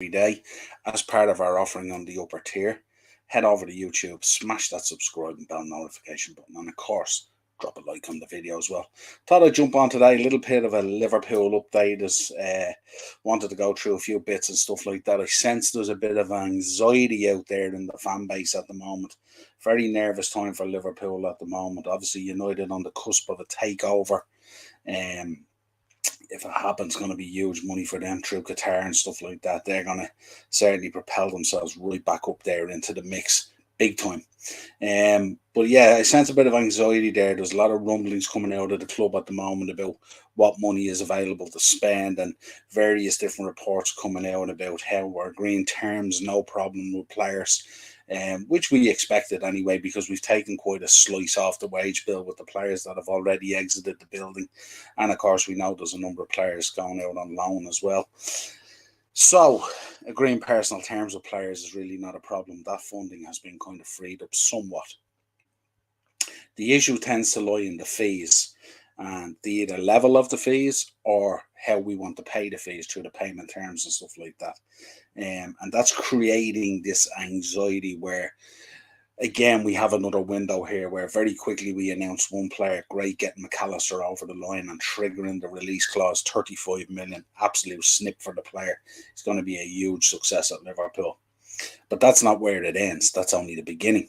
every day as part of our offering on the upper tier. Head over to YouTube, smash that subscribe and bell notification button, and of course, drop a like on the video as well. Thought I'd jump on today, a little bit of a Liverpool update. As wanted to go through a few bits and stuff like that. I sense there's a bit of anxiety out there in the fan base at the moment. Very nervous time for Liverpool at the moment. Obviously, United on the cusp of a takeover. If it happens, it's going to be huge money for them through Qatar and stuff like that. They're going to certainly propel themselves right back up there into the mix, big time. But yeah, I sense a bit of anxiety there. There's a lot of rumblings coming out of the club at the moment about what money is available to spend, and various different reports coming out about how we're agreeing terms, no problem with players. Which we expected anyway, because we've taken quite a slice off the wage bill with the players that have already exited the building. And of course, we know there's a number of players going out on loan as well. So, agreeing personal terms with players is really not a problem. That funding has been kind of freed up somewhat. The issue tends to lie in the fees, and the either level of the fees or how we want to pay the fees through the payment terms and stuff like that. And that's creating this anxiety where, again, we have another window here where very quickly we announce one player, great, getting McAllister over the line and triggering the release clause, 35 million, absolute snip for the player. It's going to be a huge success at Liverpool. But that's not where it ends. That's only the beginning.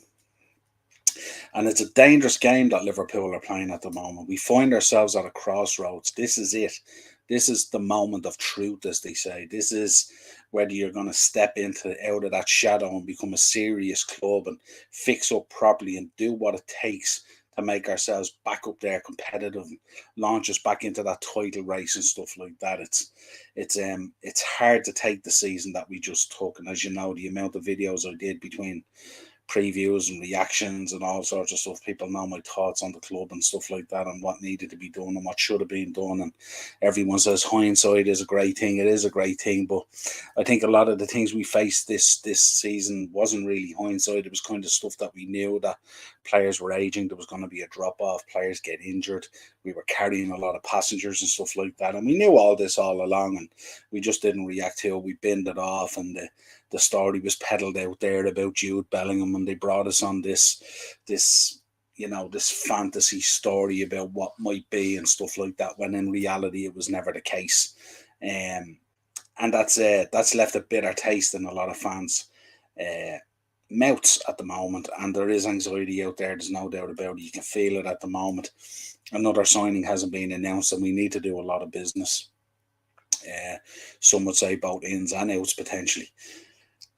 And it's a dangerous game that Liverpool are playing at the moment. We find ourselves at a crossroads. This is it. This is the moment of truth, as they say. This is whether you're going to step out of that shadow and become a serious club and fix up properly and do what it takes to make ourselves back up there competitive and launch us back into that title race and stuff like that. It's hard to take the season that we just took. And as you know, the amount of videos I did between previews and reactions and all sorts of stuff. People know my thoughts on the club and stuff like that, and what needed to be done and what should have been done. And everyone says hindsight is a great thing. It is a great thing, but I think a lot of the things we faced this season wasn't really hindsight. It was kind of stuff that we knew, that players were aging, there was going to be a drop off, players get injured, we were carrying a lot of passengers and stuff like that, and we knew all this all along, and we just didn't react to it. We binned it off, and the story was peddled out there about Jude Bellingham, and they brought us on this fantasy story about what might be and stuff like that, when in reality it was never the case. And that's left a bitter taste in a lot of fans' mouths at the moment, and there is anxiety out there. There's no doubt about it. You can feel it at the moment. Another signing hasn't been announced, and we need to do a lot of business. Some would say both ins and outs potentially.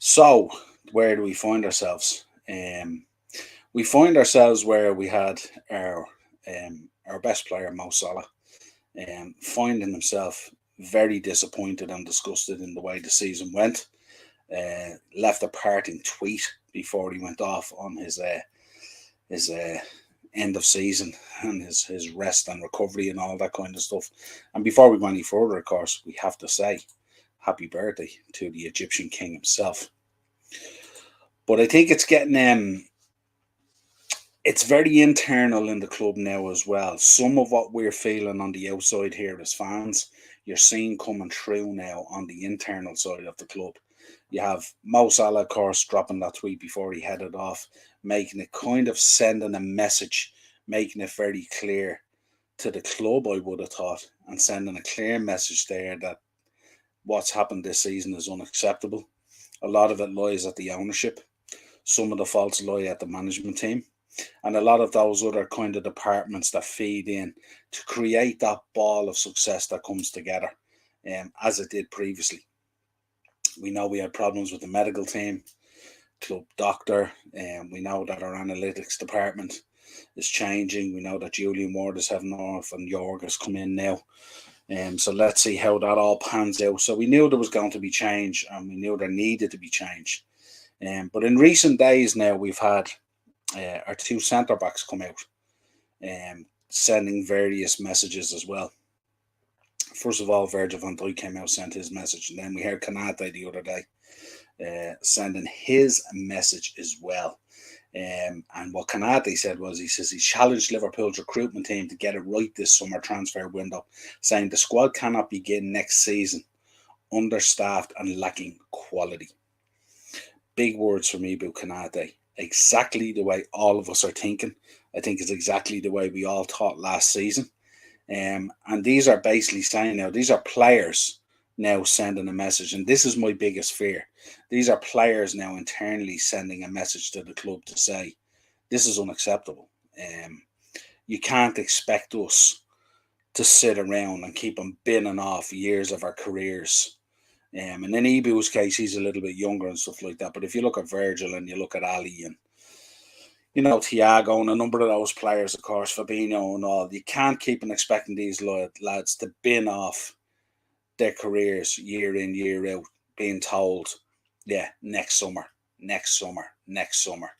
So, where do we find ourselves? We find ourselves where we had our best player, Mo Salah, finding himself very disappointed and disgusted in the way the season went. Left a parting tweet before he went off on his end of season and his rest and recovery and all that kind of stuff. And before we go any further, of course, we have to say happy birthday to the Egyptian king himself. But I think it's getting it's very internal in the club now as well. Some of what we're feeling on the outside here as fans, you're seeing coming through now on the internal side of the club. You have Mo Salah, of course, dropping that tweet before he headed off, making it kind of sending a message, making it very clear to the club, I would have thought, and sending a clear message there that what's happened this season is unacceptable. A lot of it lies at the ownership. Some of the faults lie at the management team. And a lot of those other kind of departments that feed in to create that ball of success that comes together, as it did previously. We know we had problems with the medical team, club doctor, and we know that our analytics department is changing. We know that Julian Ward is heading off and Jorg has come in now. So let's see how that all pans out. So we knew there was going to be change, and we knew there needed to be change. But in recent days now, we've had our two centre backs come out, sending various messages as well. First of all, Virgil van Dijk came out, sent his message, and then we heard Kanate the other day sending his message as well. And what Kanate said was, he says he challenged Liverpool's recruitment team to get it right this summer transfer window, saying the squad cannot begin next season understaffed and lacking quality. Big words for me about Canate. Exactly the way all of us are thinking. I think it's exactly the way we all thought last season. And these are basically saying now, these are players now sending a message. And this is my biggest fear. These are players now internally sending a message to the club to say, this is unacceptable. You can't expect us to sit around and keep on binning off years of our careers. And in Ibu's case, he's a little bit younger and stuff like that. But if you look at Virgil and you look at Ali and Thiago and a number of those players, of course, Fabinho and all, you can't keep on expecting these lads to bin off their careers year in, year out, being told, yeah, next summer, next summer, next summer.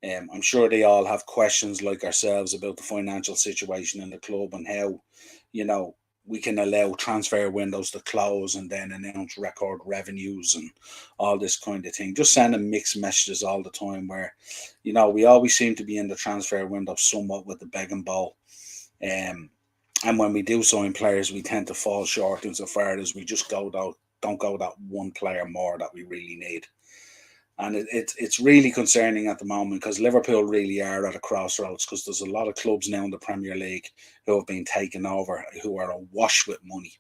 I'm sure they all have questions like ourselves about the financial situation in the club and how, we can allow transfer windows to close and then announce record revenues and all this kind of thing. Just sending mixed messages all the time where, we always seem to be in the transfer window somewhat with the begging bowl. And when we do sign players, we tend to fall short insofar as we just don't go that one player more that we really need. And it's really concerning at the moment because Liverpool really are at a crossroads because there's a lot of clubs now in the Premier League who have been taken over, who are awash with money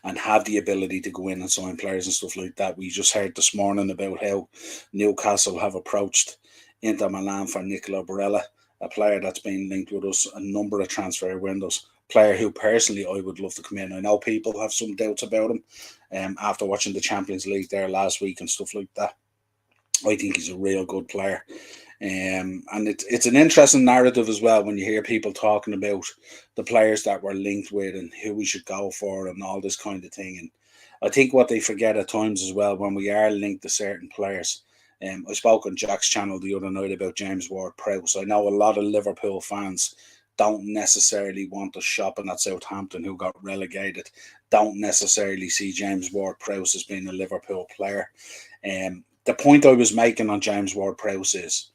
and have the ability to go in and sign players and stuff like that. We just heard this morning about how Newcastle have approached Inter Milan for Nicola Barella, a player that's been linked with us a number of transfer windows. Player who personally I would love to come in. I know people have some doubts about him after watching the Champions League there last week and stuff like that. I think he's a real good player. And it's an interesting narrative as well when you hear people talking about the players that we're linked with and who we should go for and all this kind of thing. And I think what they forget at times as well when we are linked to certain players. I spoke on Jack's channel the other night about James Ward-Prowse. I know a lot of Liverpool fans don't necessarily want us shopping at Southampton, who got relegated, don't necessarily see James Ward-Prowse as being a Liverpool player. The point I was making on James Ward-Prowse is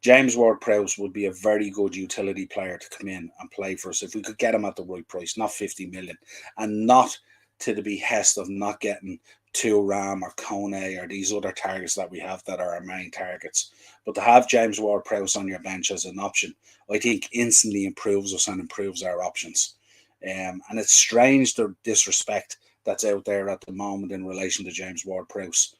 James Ward-Prowse would be a very good utility player to come in and play for us if we could get him at the right price, not 50 million, and not to the behest of not getting Thuram or Kone or these other targets that we have that are our main targets. But to have James Ward-Prowse on your bench as an option, I think instantly improves us and improves our options. And it's strange the disrespect that's out there at the moment in relation to James Ward-Prowse.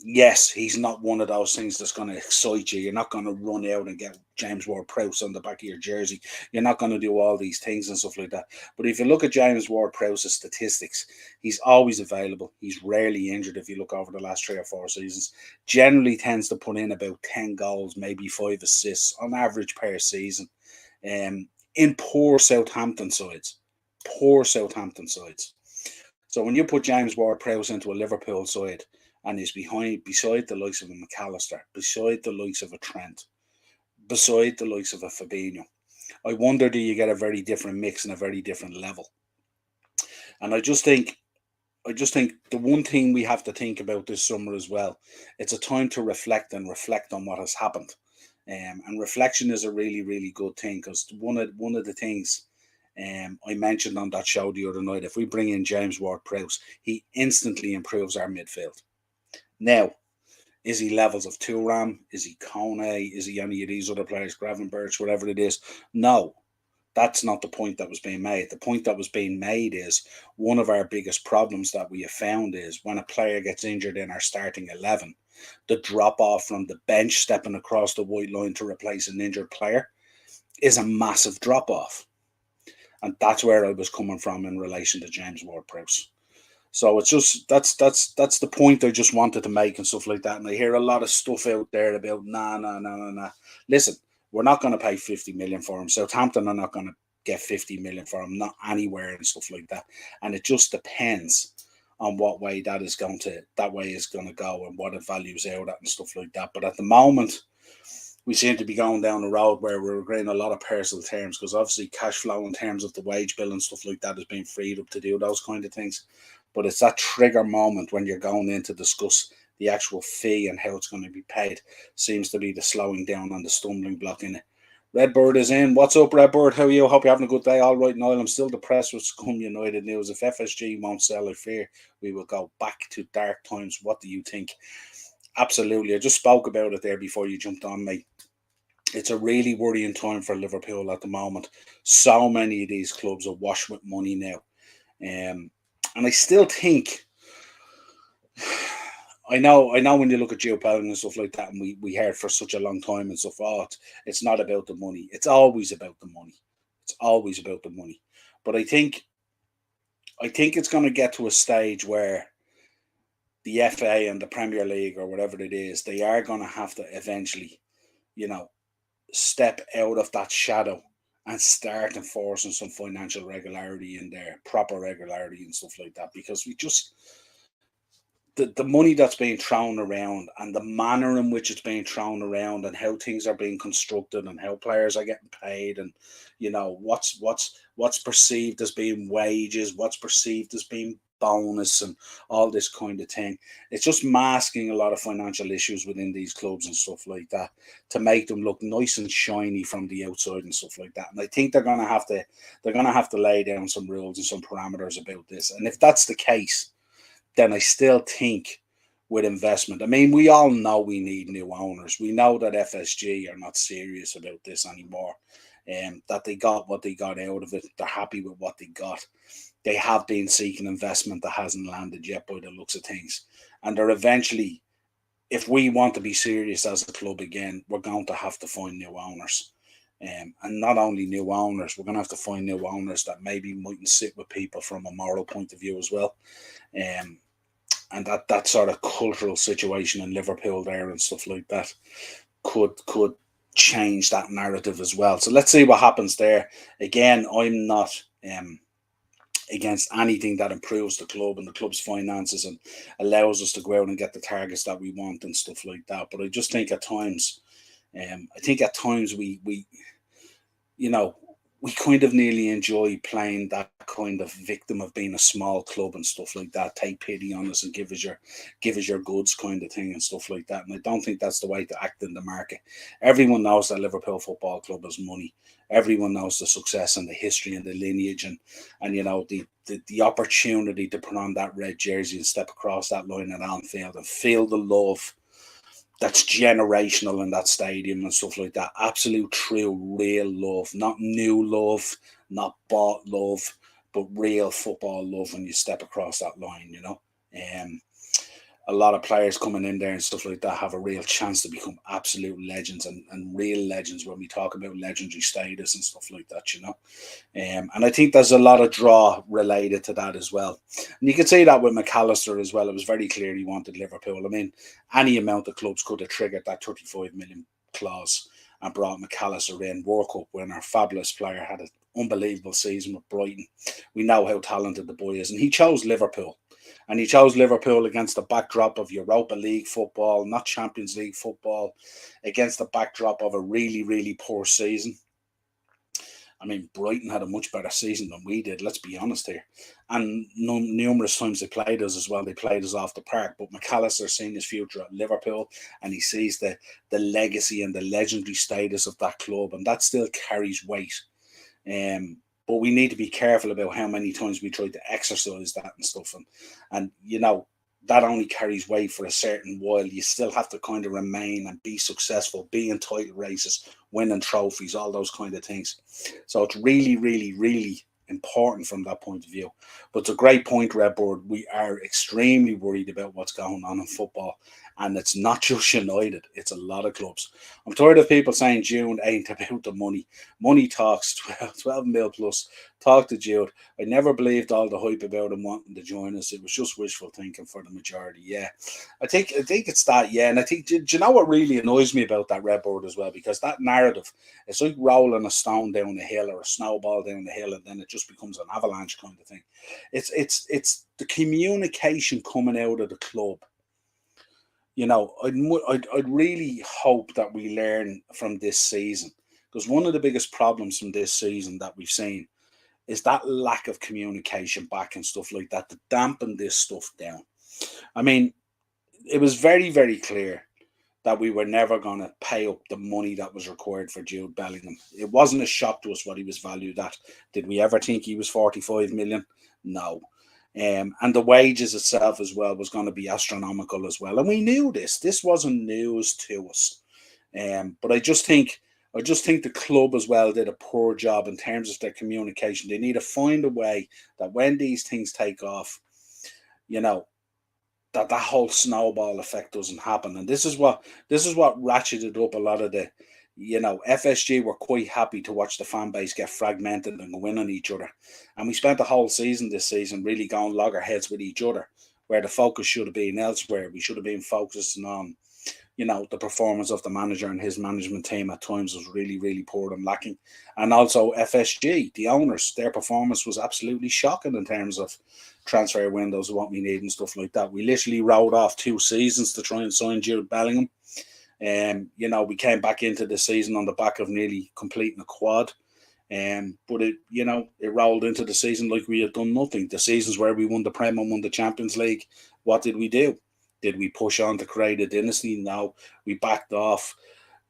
Yes, he's not one of those things that's going to excite you. You're not going to run out and get James Ward-Prowse on the back of your jersey. You're not going to do all these things and stuff like that. But if you look at James Ward-Prowse's statistics, he's always available. He's rarely injured if you look over the last 3 or 4 seasons. Generally tends to put in about 10 goals, maybe 5 assists on average per season. In poor Southampton sides. So when you put James Ward-Prowse into a Liverpool side, and he's beside the likes of a McAllister, beside the likes of a Trent, beside the likes of a Fabinho, I wonder do you get a very different mix and a very different level. And I just think the one thing we have to think about this summer as well, it's a time to reflect on what has happened. And reflection is a really, really good thing because one of the things I mentioned on that show the other night, if we bring in James Ward-Prowse, he instantly improves our midfield. Now, is he levels of Thuram? Is he Kone? Is he any of these other players, Gravenberch, whatever it is? No, that's not the point that was being made. The point that was being made is one of our biggest problems that we have found is when a player gets injured in our starting 11, the drop off from the bench stepping across the white line to replace an injured player is a massive drop off. And that's where I was coming from in relation to James Ward-Prowse. So it's just that's the point I just wanted to make and stuff like that. And I hear a lot of stuff out there about nah. Listen, we're not going to pay 50 million for him. Southampton are not going to get 50 million for him, not anywhere and stuff like that. And it just depends on what way that is going to go and what it values out at and stuff like that. But at the moment, we seem to be going down a road where we're agreeing a lot of personal terms because obviously cash flow in terms of the wage bill and stuff like that has been freed up to do those kind of things. But it's that trigger moment when you're going in to discuss the actual fee and how it's going to be paid seems to be the slowing down and the stumbling block in it. Redbird is in. What's up, Redbird? How are you? Hope you're having a good day. All right, Niall. I'm still depressed with Scum United news. If FSG won't sell, I fear we will go back to dark times. What do you think? Absolutely. I just spoke about it there before you jumped on, mate. It's a really worrying time for Liverpool at the moment. So many of these clubs are washed with money now. And I still think I know when you look at geopolitics and stuff like that, and we heard for such a long time and stuff, oh, it's not about the money. It's always about the money. It's always about the money. But I think it's going to get to a stage where the FA and the Premier League or whatever it is, they are going to have to eventually, you know, step out of that shadow and start enforcing some financial regularity in there, proper regularity and stuff like that, because we just the money that's being thrown around and the manner in which it's being thrown around and how things are being constructed and how players are getting paid and what's perceived as being wages, what's perceived as being bonus and all this kind of thing. It's just masking a lot of financial issues within these clubs and stuff like that to make them look nice and shiny from the outside and stuff like that. And I think they're gonna have to lay down some rules and some parameters about this. And if that's the case, then I still think with investment. I mean, we all know we need new owners. We know that FSG are not serious about this anymore. That they got what they got out of it. They're happy with what they got. They have been seeking investment that hasn't landed yet by the looks of things. And they're eventually, if we want to be serious as a club again, we're going to have to find new owners. And not only new owners, we're going to have to find new owners that maybe mightn't sit with people from a moral point of view as well. Um, and that sort of cultural situation in Liverpool there and stuff like that could change that narrative as well. So let's see what happens there. Again, I'm not against anything that improves the club and the club's finances and allows us to go out and get the targets that we want and stuff like that. But I just think at times, we you know, we kind of nearly enjoy playing that kind of victim of being a small club and stuff like that. Take pity on us and give us your goods kind of thing and stuff like that. And I don't think that's the way to act in the market. Everyone knows that Liverpool Football Club has money. Everyone knows the success and the history and the lineage and the opportunity to put on that red jersey and step across that line at Anfield and feel the love that's generational in that stadium and stuff like that. Absolute, true, real love, not new love, not bought love, but real football love when you step across that line. A lot of players coming in there and stuff like that have a real chance to become absolute legends and real legends when we talk about legendary status and stuff like that. And I think there's a lot of draw related to that as well. And you can see that with McAllister as well. It was very clear he wanted Liverpool. I mean, any amount of clubs could have triggered that 35 million clause and brought McAllister in, World Cup winner, fabulous player, had an unbelievable season with Brighton. We know how talented the boy is. And he chose Liverpool. And he chose Liverpool against the backdrop of Europa League football, not Champions League football, against the backdrop of a really, really poor season. I mean, Brighton had a much better season than we did, let's be honest here. And numerous times they played us as well. They played us off the park. But McAllister seeing his future at Liverpool and he sees the legacy and the legendary status of that club. And that still carries weight. But we need to be careful about how many times we try to exercise that and stuff. And that only carries weight for a certain while. You still have to kind of remain and be successful, be in title races, winning trophies, all those kind of things. So it's really, really, really important from that point of view. But it's a great point, Redboard. We are extremely worried about what's going on in football. And it's not just United, it's a lot of clubs. I'm tired of people saying June ain't about the money. Money talks, 12 mil plus. Talk to Jude. I never believed all the hype about him wanting to join us. It was just wishful thinking for the majority. Yeah, I think it's that. Yeah, and I think, do you know what really annoys me about that Redboard as well? Because that narrative, it's like rolling a stone down the hill or a snowball down the hill, and then it just becomes an avalanche kind of thing. It's the communication coming out of the club. I'd really hope that we learn from this season, because one of the biggest problems from this season that we've seen is that lack of communication back and stuff like that to dampen this stuff down. I mean, it was very, very clear that we were never going to pay up the money that was required for Jude Bellingham. It wasn't a shock to us what he was valued at. Did we ever think he was 45 million? No. And the wages itself as well was going to be astronomical as well. And we knew this. This wasn't news to us. But I just think the club as well did a poor job in terms of their communication. They need to find a way that when these things take off, you know, that whole snowball effect doesn't happen. And this is what ratcheted up a lot of the, FSG were quite happy to watch the fan base get fragmented and go in on each other. And we spent the whole season this season really going loggerheads with each other, where the focus should have been elsewhere. We should have been focusing on, the performance of the manager, and his management team at times was really, really poor and lacking. And also FSG, the owners, their performance was absolutely shocking in terms of transfer windows, what we need and stuff like that. We literally rode off 2 seasons to try and sign Jude Bellingham. We came back into the season on the back of nearly completing a quad. But it rolled into the season like we had done nothing. The seasons where we won the Prem and won the Champions League, what did we do? Did we push on to create a dynasty? No, we backed off.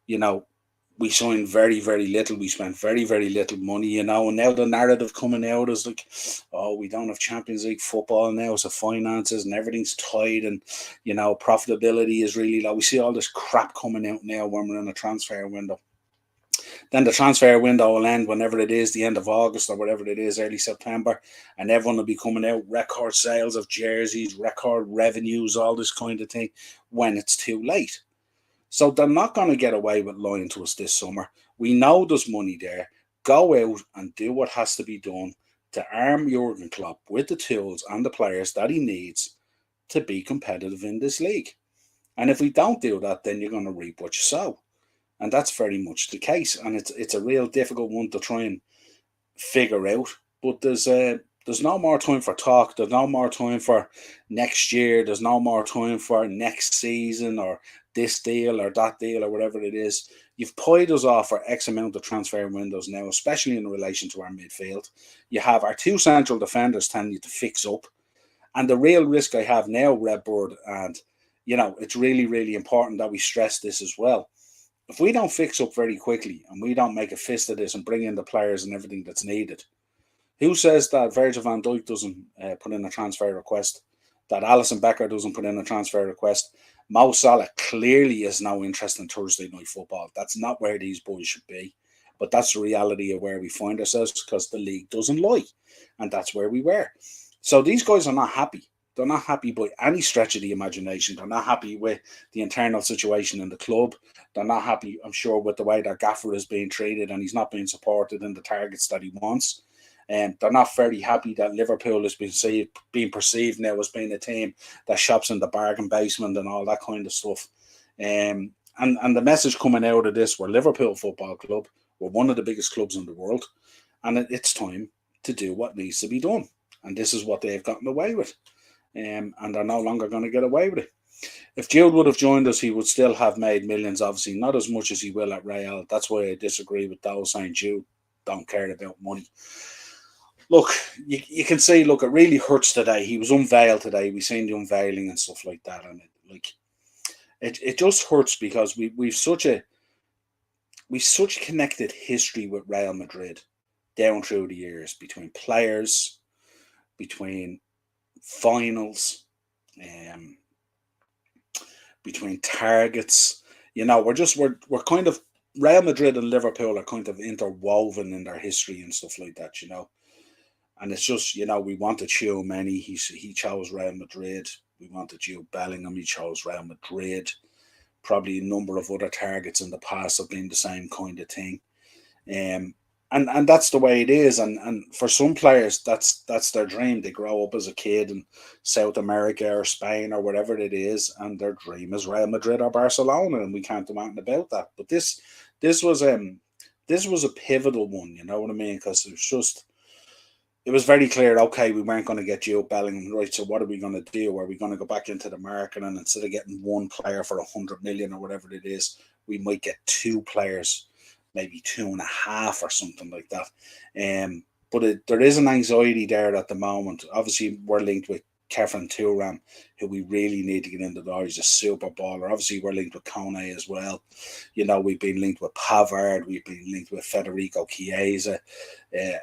We signed very, very little. We spent very, very little money, and now the narrative coming out is like, oh, we don't have Champions League football now, so finances and everything's tight, and, profitability is really low. We see all this crap coming out now when we're in a transfer window. Then the transfer window will end whenever it is, the end of August or whatever it is, early September, and everyone will be coming out, record sales of jerseys, record revenues, all this kind of thing, when it's too late. So they're not going to get away with lying to us this summer. We know there's money there. Go out and do what has to be done to arm Jurgen Klopp with the tools and the players that he needs to be competitive in this league. And if we don't do that, then you're going to reap what you sow. And that's very much the case. And it's a real difficult one to try and figure out. But there's no more time for talk. There's no more time for next year. There's no more time for next season or this deal or that deal or whatever it is. You've pied us off for X amount of transfer windows now, especially in relation to our midfield. You have our 2 central defenders telling you to fix up. And the real risk I have now, Redbird, and, it's really, really important that we stress this as well. If we don't fix up very quickly and we don't make a fist of this and bring in the players and everything that's needed, who says that Virgil van Dijk doesn't put in a transfer request, that Alisson Becker doesn't put in a transfer request? Mo Salah clearly has no interest in Thursday night football. That's not where these boys should be. But that's the reality of where we find ourselves, because the league doesn't lie. And that's where we were. So these guys are not happy. They're not happy by any stretch of the imagination. They're not happy with the internal situation in the club. They're not happy, I'm sure, with the way their gaffer is being treated, and he's not being supported in the targets that he wants. And they're not very happy that Liverpool is being perceived now as being a team that shops in the bargain basement and all that kind of stuff. And the message coming out of this, we're Liverpool Football Club. We're one of the biggest clubs in the world. And it's time to do what needs to be done. And this is what they've gotten away with. And they're no longer going to get away with it. If Jude would have joined us, he would still have made millions, obviously. Not as much as he will at Real. That's why I disagree with those saying Jude don't care about money. Look, you can see, look, it really hurts today. He was unveiled today. We've seen the unveiling and stuff like that. And it just hurts because we've such connected history with Real Madrid down through the years, between players, between finals, between targets. We're kind of, Real Madrid and Liverpool are kind of interwoven in their history and stuff like that, And it's just, we wanted Tchouaméni, he chose Real Madrid. We wanted Jude Bellingham, he chose Real Madrid. Probably a number of other targets in the past have been the same kind of thing. And that's the way it is. And for some players, that's their dream. They grow up as a kid in South America or Spain or wherever it is, and their dream is Real Madrid or Barcelona, and we can't do anything about that. But this was a pivotal one, you know what I mean? Because it was very clear, okay, we weren't going to get Jude Bellingham, right, so what are we going to do? Are we going to go back into the market, and instead of getting one player for 100 million or whatever it is, we might get 2 players, maybe 2.5 or something like that. But there is an anxiety there at the moment. Obviously, we're linked with Kefren Turam, who we really need to get into the door. He's a super baller. Obviously, we're linked with Kone as well. You know, we've been linked with Pavard. We've been linked with Federico Chiesa.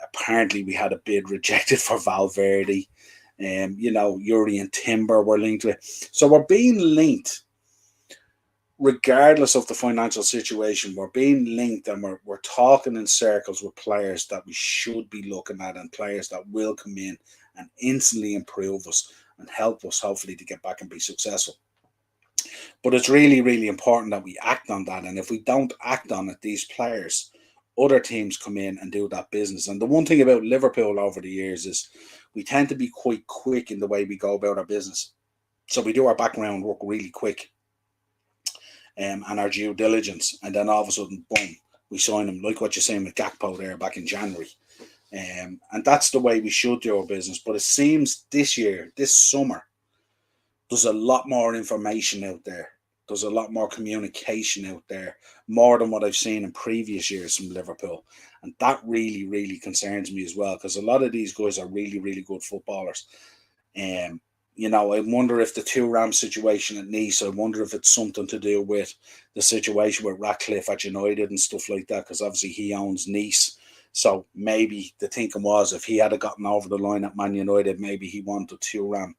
Apparently, we had a bid rejected for Valverde. You know, Yuri and Timber were linked with. So we're being linked regardless of the financial situation. We're being linked, and we're talking in circles with players that we should be looking at, and players that will come in and instantly improve us and help us hopefully to get back and be successful. But it's really, really important that we act on that. And if we don't act on it, these players, other teams come in and do that business. And the one thing about Liverpool over the years is we tend to be quite quick in the way we go about our business. So we do our background work really quick, and our due diligence, and then all of a sudden, boom, we sign them, like what you're saying with Gakpo there back in January. And that's the way we should do our business. But it seems this year, this summer, there's a lot more information out there. There's a lot more communication out there, more than what I've seen in previous years from Liverpool. And that really, really concerns me as well, because a lot of these guys are really, really good footballers. You know, I wonder if the Thuram situation at Nice, I wonder if it's something to do with the situation with Ratcliffe at United and stuff like that, because obviously he owns Nice. So maybe the thinking was if he had gotten over the line at Man United, maybe he wanted Thuram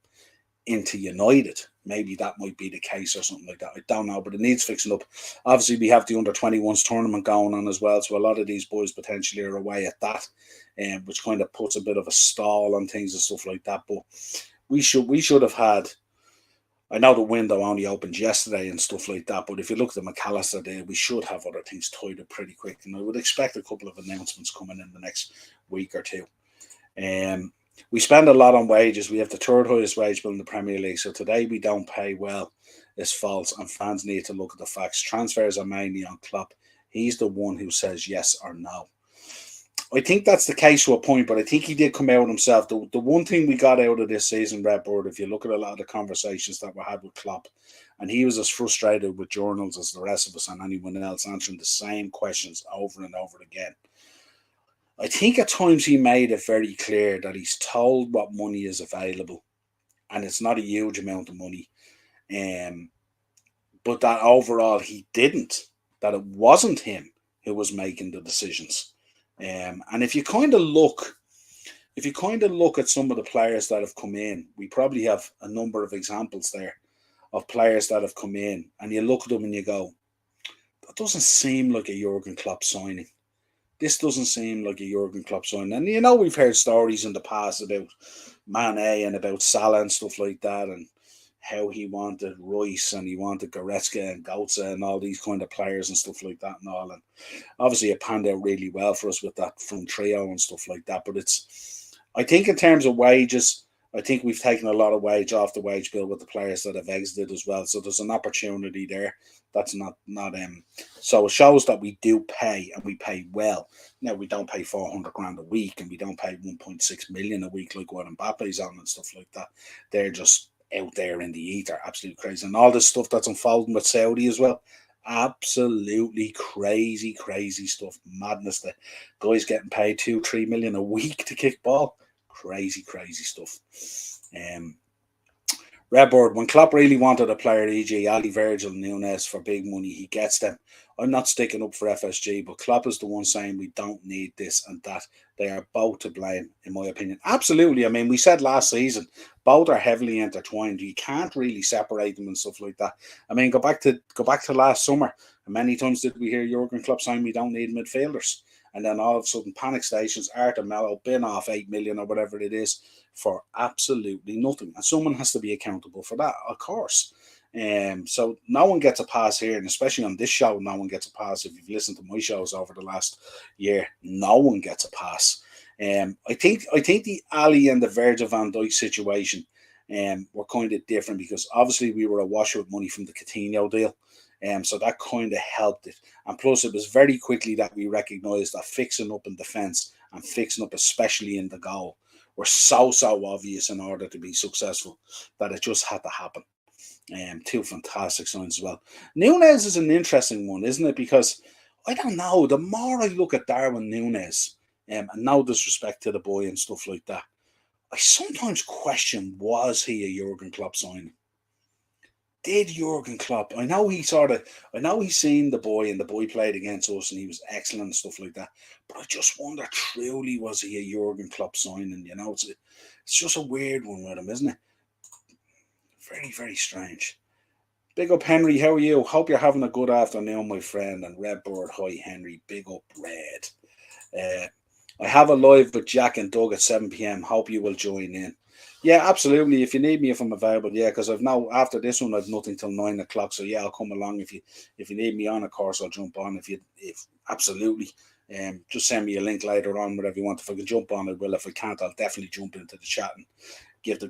into United. Maybe that might be the case or something like that. I don't know, but it needs fixing up. Obviously, we have the under-21s tournament going on as well, so a lot of these boys potentially are away at that, which kind of puts a bit of a stall on things and stuff like that. But we should have had. I know the window only opened yesterday and stuff like that, but if you look at the McAllister there, we should have other things tied up pretty quick, and I would expect a couple of announcements coming in the next week or two. We spend a lot on wages. We have the third highest wage bill in the Premier League. So today we don't pay well is false, and fans need to look at the facts. Transfers are mainly on Klopp. He's the one who says yes or no. I think that's the case to a point, but I think he did come out himself. The one thing we got out of this season, Redbird, if you look at a lot of the conversations that were had with Klopp, and he was as frustrated with journals as the rest of us and anyone else answering the same questions over and over again. I think at times he made it very clear that he's told what money is available, and it's not a huge amount of money. But that overall he didn't, that it wasn't him who was making the decisions. And if you kind of look at some of the players that have come in, we probably have a number of examples there of players that have come in, and you look at them and you go, that doesn't seem like a Jurgen Klopp signing. This doesn't seem like a Jurgen Klopp signing. And you know, we've heard stories in the past about Mane and about Salah and stuff like that, and how he wanted Royce and he wanted Goretzka and Götze and all these kind of players and stuff like that and all. And obviously it panned out really well for us with that front trio and stuff like that. But I think in terms of wages, I think we've taken a lot of wage off the wage bill with the players that have exited as well. So there's an opportunity there. That's not so it shows that we do pay, and we pay well. Now, we don't pay 400 grand a week, and we don't pay 1.6 million a week like what Mbappe's on and stuff like that. They're just out there in the ether, absolutely crazy. And all this stuff that's unfolding with Saudi as well, absolutely crazy stuff, madness. The guys getting paid 2-3 million a week to kick ball, crazy stuff. Redbird, when Klopp really wanted a player, e.g. Ali, Virgil, Nunes, for big money, he gets them. I'm not sticking up for FSG, but Klopp is the one saying we don't need this and that. They are both to blame, in my opinion. Absolutely. I mean, we said last season, both are heavily intertwined. You can't really separate them and stuff like that. I mean, go back to last summer. And many times did we hear Jurgen Klopp saying we don't need midfielders. And then all of a sudden, panic stations, Arthur Mello bin off 8 million or whatever it is for absolutely nothing. And someone has to be accountable for that, of course. So no one gets a pass here, and especially on this show, no one gets a pass. If you've listened to my shows over the last year, no one gets a pass. I think the Ali and the Virgil van Dijk situation were kind of different, because obviously we were awash with money from the Coutinho deal. So that kind of helped it. And plus, it was very quickly that we recognised that fixing up in defence and fixing up especially in the goal were so obvious in order to be successful that it just had to happen. Two fantastic signs as well. Nunes is an interesting one, isn't it? Because I don't know, the more I look at Darwin Nunes, and no disrespect to the boy and stuff like that, I sometimes question, was he a Jurgen Klopp signing? Did Jurgen Klopp? I know he's seen the boy and the boy played against us and he was excellent and stuff like that. But I just wonder, truly, was he a Jurgen Klopp signing? It's just a weird one with him, isn't it? Very, very strange. Big up, Henry. How are you? Hope you're having a good afternoon, my friend. And Redbird, hi, Henry. Big up, Red. Uh, I have a live with Jack and Doug at 7 p.m. Hope you will join in. Yeah, absolutely. If you need me, if I'm available, yeah, because I've now after this one, I've nothing till 9 o'clock. So yeah, I'll come along if you need me on. Of course, I'll jump on. If absolutely, just send me a link later on, whatever you want. If I can jump on, I will. If I can't, I'll definitely jump into the chat and give the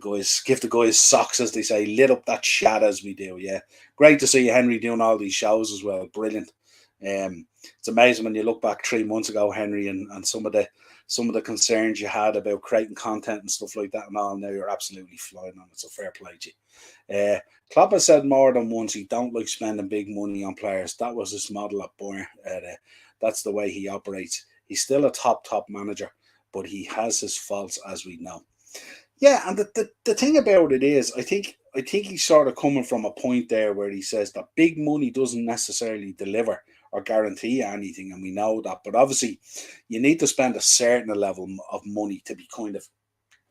guys socks, as they say, lit up that chat as we do. Yeah, great to see you, Henry, doing all these shows as well. Brilliant. It's amazing when you look back 3 months ago, Henry, and some of the concerns you had about creating content and stuff like that and all. Now you're absolutely flying on it. So fair play to you. Klopp has said more than once he don't like spending big money on players. That was his model at Bayern. That's the way he operates. He's still a top manager, but he has his faults, as we know. Yeah, and the thing about it is, I think he's sort of coming from a point there where he says that big money doesn't necessarily deliver or guarantee anything, and we know that. But obviously, you need to spend a certain level of money to be kind of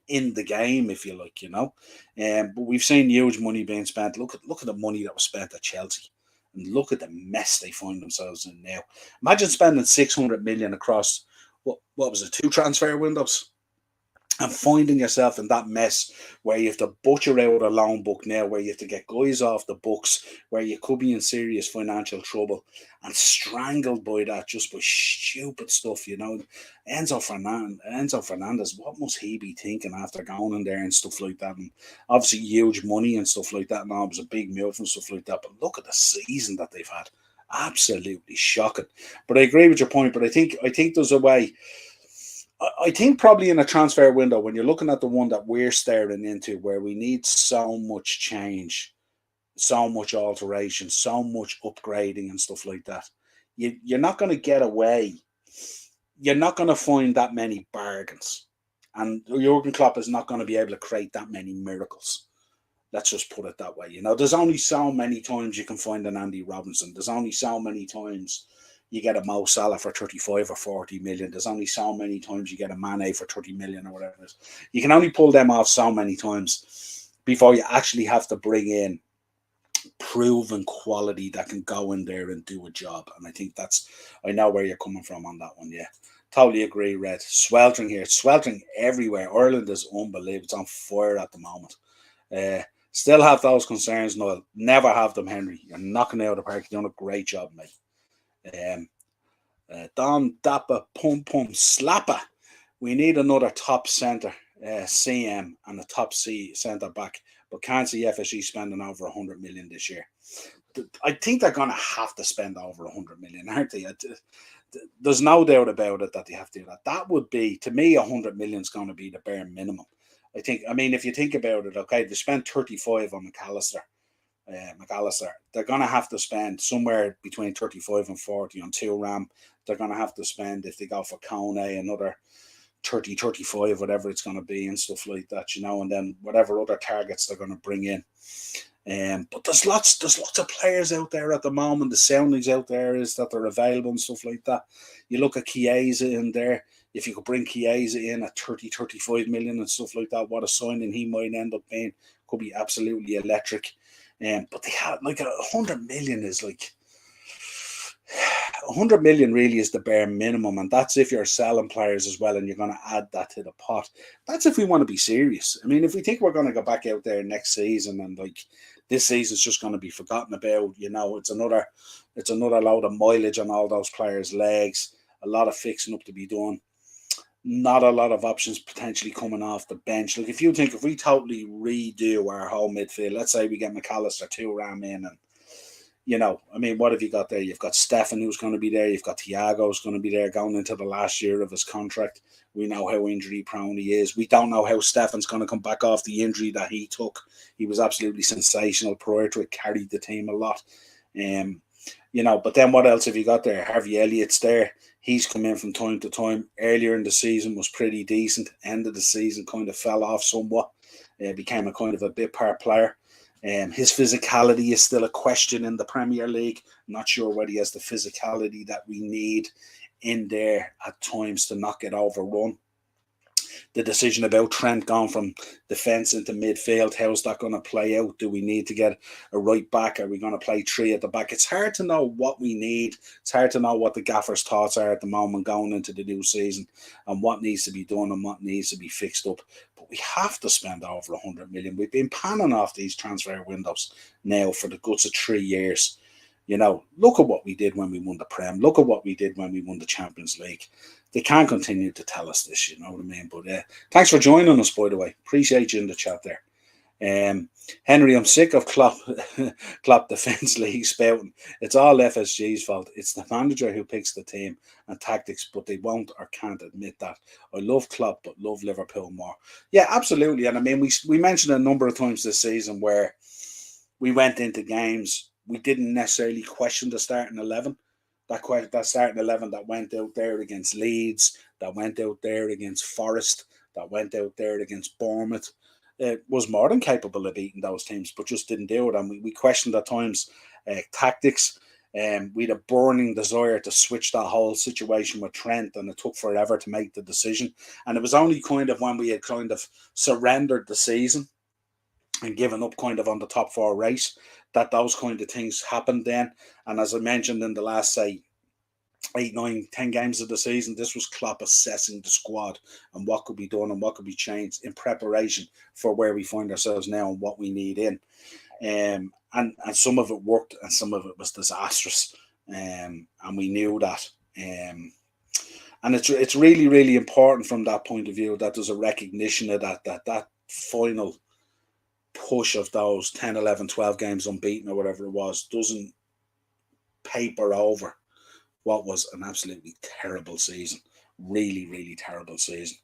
in the game, if you like, you know. But we've seen huge money being spent. Look at the money that was spent at Chelsea, and look at the mess they find themselves in now. Imagine spending 600 million across what was it, 2 transfer windows, and finding yourself in that mess where you have to butcher out a loan book now, where you have to get guys off the books, where you could be in serious financial trouble and strangled by that, just by stupid stuff, you know. Enzo Fernandez, what must he be thinking after going in there and stuff like that? And obviously huge money and stuff like that. And it was a big move and stuff like that. But look at the season that they've had. Absolutely shocking. But I agree with your point. But I think there's a way. I think probably in a transfer window, when you're looking at the one that we're staring into, where we need so much change, so much alteration, so much upgrading and stuff like that, you're not going to get away. You're not going to find that many bargains. And Jurgen Klopp is not going to be able to create that many miracles. Let's just put it that way. You know, there's only so many times you can find an Andy Robinson. There's only so many times you get a Mo Salah for 35 or 40 million. There's only so many times you get a Mane for 30 million or whatever it is. You can only pull them off so many times before you actually have to bring in proven quality that can go in there and do a job. And I know where you're coming from on that one. Yeah, totally agree, Red. Sweltering here, sweltering everywhere. Ireland is unbelievable. It's on fire at the moment. Uh, Still have those concerns, Noel. Never have them, Henry. You're knocking it out of the park. You're doing a great job, mate. Um, Don Dapper Pum Pum Slapper. We need another top centre, CM, and a top C centre back, but can't see FSG spending over 100 million this year. I think they're going to have to spend over 100 million, aren't they? There's no doubt about it that they have to do that. That would be, to me, 100 million is going to be the bare minimum. I mean, if you think about it, okay, they spent 35 on McAllister. They're going to have to spend somewhere between 35 and 40 on Thuram. They're going to have to spend, if they go for Kone, another 30, 35, whatever it's going to be, and stuff like that, you know, and then whatever other targets they're going to bring in. But there's lots of players out there at the moment. The soundings out there is that they're available and stuff like that. You look at Chiesa in there. If you could bring Chiesa in at 30, 35 million and stuff like that, what a signing he might end up being. Could be absolutely electric. But they have like 100 million is like 100 million really is the bare minimum, and that's if you're selling players as well, and you're going to add that to the pot. That's if we want to be serious. I mean, if we think we're going to go back out there next season and like this season's just going to be forgotten about, you know, it's another load of mileage on all those players' legs, a lot of fixing up to be done. Not a lot of options potentially coming off the bench. Like if we totally redo our whole midfield, let's say we get McAllister, Thuram in, and you know, I mean, what have you got there? You've got Stefan who's going to be there. You've got Thiago who's going to be there going into the last year of his contract. We know how injury prone he is. We don't know how Stefan's going to come back off the injury that he took. He was absolutely sensational prior to it, carried the team a lot. But then what else have you got there? Harvey Elliott's there. He's come in from time to time. Earlier in the season was pretty decent. End of the season kind of fell off somewhat. Became a kind of a bit part player. His physicality is still a question in the Premier League. I'm not sure whether he has the physicality that we need in there at times to not get overrun. The decision about Trent going from defence into midfield, how's that going to play out? Do we need to get a right back? Are we going to play three at the back? It's hard to know what we need. It's hard to know what the gaffer's thoughts are at the moment going into the new season and what needs to be done and what needs to be fixed up. But we have to spend over 100 million. We've been panning off these transfer windows now for the guts of 3 years. Look at what we did when we won the Prem. Look at what we did when we won the Champions League. They can't continue to tell us this, you know what I mean? But thanks for joining us, by the way. Appreciate you in the chat there. Henry, I'm sick of Klopp Defence League spouting. It's all FSG's fault. It's the manager who picks the team and tactics, but they won't or can't admit that. I love Klopp, but love Liverpool more. Yeah, absolutely. And I mean, we mentioned a number of times this season where we went into games, we didn't necessarily question the starting 11. That starting 11 that went out there against Leeds, that went out there against Forest, that went out there against Bournemouth, was more than capable of beating those teams, but just didn't do it. And we questioned at times tactics. We had a burning desire to switch that whole situation with Trent, and it took forever to make the decision. And it was only kind of when we had kind of surrendered the season and given up kind of on the top four race that those kind of things happened then. And as I mentioned in the last, say, 8, 9, 10 games of the season, this was Klopp assessing the squad and what could be done and what could be changed in preparation for where we find ourselves now and what we need in. And some of it worked and some of it was disastrous. And we knew that. And it's really, really important from that point of view that there's a recognition of that final push of those 10, 11, 12 games unbeaten or whatever it was doesn't paper over what was an absolutely terrible season. Really, really terrible season.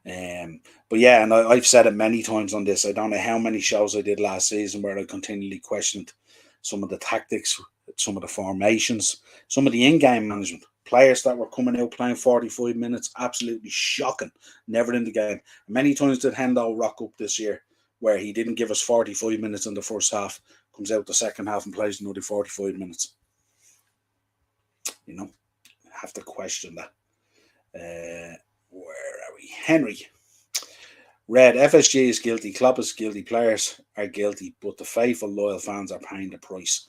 But yeah, and I've said it many times on this. I don't know how many shows I did last season where I continually questioned some of the tactics, some of the formations, some of the in-game management. Players that were coming out playing 45 minutes, absolutely shocking. Never in the game. Many times did Hendo rock up this year where he didn't give us 45 minutes in the first half, comes out the second half and plays another 45 minutes. Have to question that. Where are we? Henry. Red, FSG is guilty, Klopp is guilty, players are guilty, but the faithful, loyal fans are paying the price.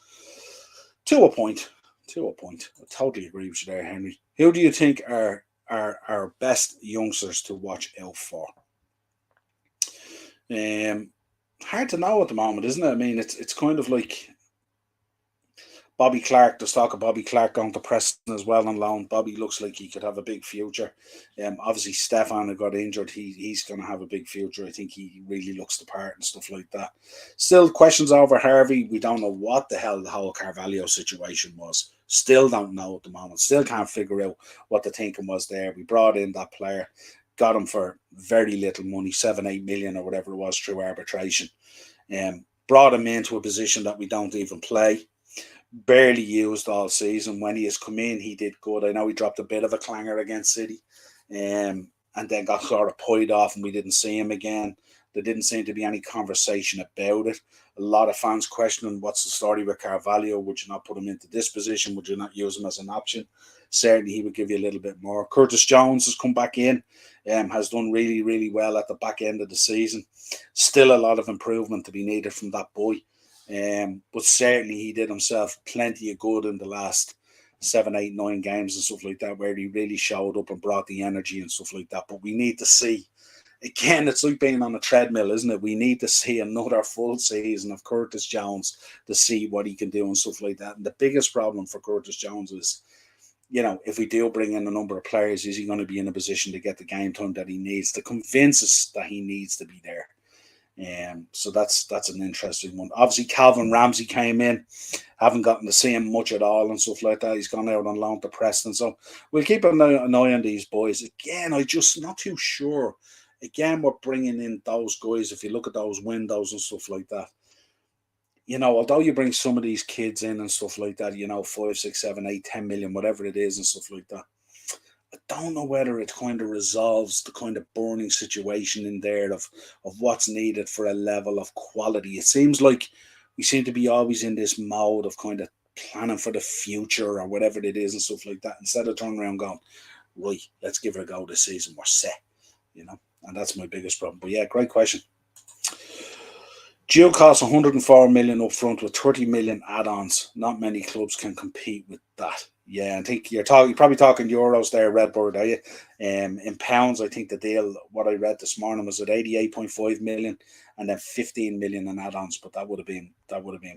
To a point. I totally agree with you there, Henry. Who do you think are our best youngsters to watch out for? Hard to know at the moment, isn't it? I mean, it's kind of like Bobby Clark. There's talk of Bobby Clark going to Preston as well on loan. Bobby looks like he could have a big future. Obviously, Stefan got injured. He's going to have a big future. I think he really looks the part and stuff like that. Still, questions over Harvey. We don't know what the hell the whole Carvalho situation was. Still don't know at the moment. Still can't figure out what the thinking was there. We brought in that player, got him for very little money, 7-8 million or whatever it was through arbitration. Brought him into a position that we don't even play. Barely used all season. When he has come in, he did good. I know he dropped a bit of a clanger against City, and then got sort of pied off, and we didn't see him again. There didn't seem to be any conversation about it. A lot of fans questioning what's the story with Carvalho. Would you not put him into this position? Would you not use him as an option? Certainly, he would give you a little bit more. Curtis Jones has come back in, has done really, really well at the back end of the season. Still a lot of improvement to be needed from that boy. But certainly he did himself plenty of good in the last 7, 8, 9 games and stuff like that, where he really showed up and brought the energy and stuff like that. But we need to see, again, it's like being on a treadmill, isn't it? We need to see another full season of Curtis Jones to see what he can do and stuff like that. And the biggest problem for Curtis Jones is, if we do bring in a number of players, is he going to be in a position to get the game time that he needs to convince us that he needs to be there? So that's an interesting one. Obviously, Calvin Ramsey came in, haven't gotten to see him much at all and stuff like that. He's gone out on loan to Preston, so we'll keep an eye on these boys. Again, I'm just not too sure. Again, we're bringing in those guys. If you look at those windows and stuff like that, although you bring some of these kids in and stuff like that, 5, 6, 7, 8, 10 million, whatever it is and stuff like that, I don't know whether it kind of resolves the kind of burning situation in there of what's needed for a level of quality. It seems like we seem to be always in this mode of kind of planning for the future or whatever it is and stuff like that, instead of turning around going, right, let's give it a go this season, we're set, and that's my biggest problem. But yeah, great question. Gio costs 104 million up front with 30 million add-ons. Not many clubs can compete with that. Yeah, I think you're probably talking euros there, Redbird, are you? In pounds, I think the deal, what I read this morning, was at 88.5 million and then 15 million in add-ons, but that would have been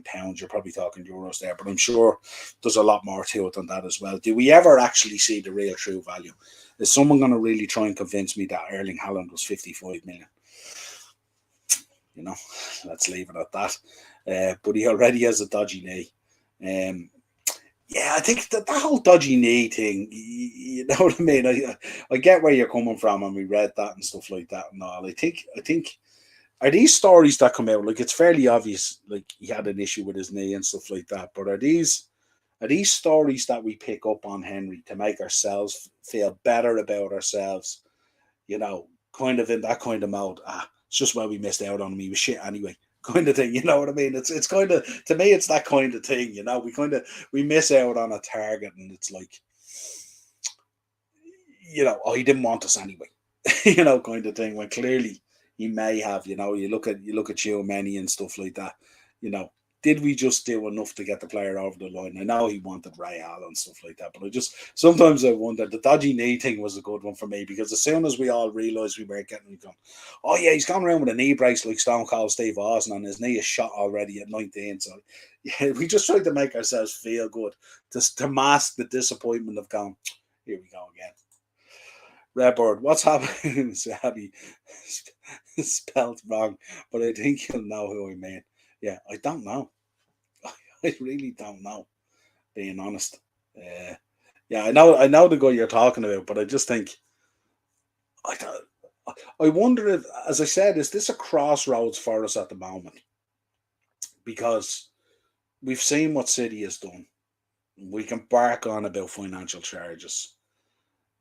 pounds. You're probably talking euros there, but I'm sure there's a lot more to it than that as well. Do we ever actually see the real true value? Is someone going to really try and convince me that Erling Haaland was 55 million? Let's leave it at that. But he already has a dodgy knee. Yeah, I think that whole dodgy knee thing, you know what I mean? I get where you're coming from, and we read that and stuff like that and all. I think are these stories that come out, like, it's fairly obvious, like, he had an issue with his knee and stuff like that, but are these stories that we pick up on, Henry, to make ourselves feel better about ourselves, kind of in that kind of mode? It's just why we missed out on him. He was shit anyway, kind of thing. You know what I mean? It's kind of, to me, it's that kind of thing. We miss out on a target, and it's like, he didn't want us anyway, kind of thing. When clearly he may have. You look at Chiomeni and stuff like that. Did we just do enough to get the player over the line? I know he wanted Real and stuff like that, but sometimes I wonder. The dodgy knee thing was a good one for me, because as soon as we all realised we weren't getting it, oh yeah, he's gone around with a knee brace like Stone Cold Steve Austin, and his knee is shot already at 19. So yeah, we just tried to make ourselves feel good, to mask the disappointment of going, here we go again. Redbird, what's happening? Sabi spelled wrong, but I think you'll know who I mean. Yeah, I don't know. I really don't know, being honest. Yeah, I know the guy you're talking about, but I just think I wonder if, as I said, is this a crossroads for us at the moment? Because we've seen what City has done. We can bark on about financial charges,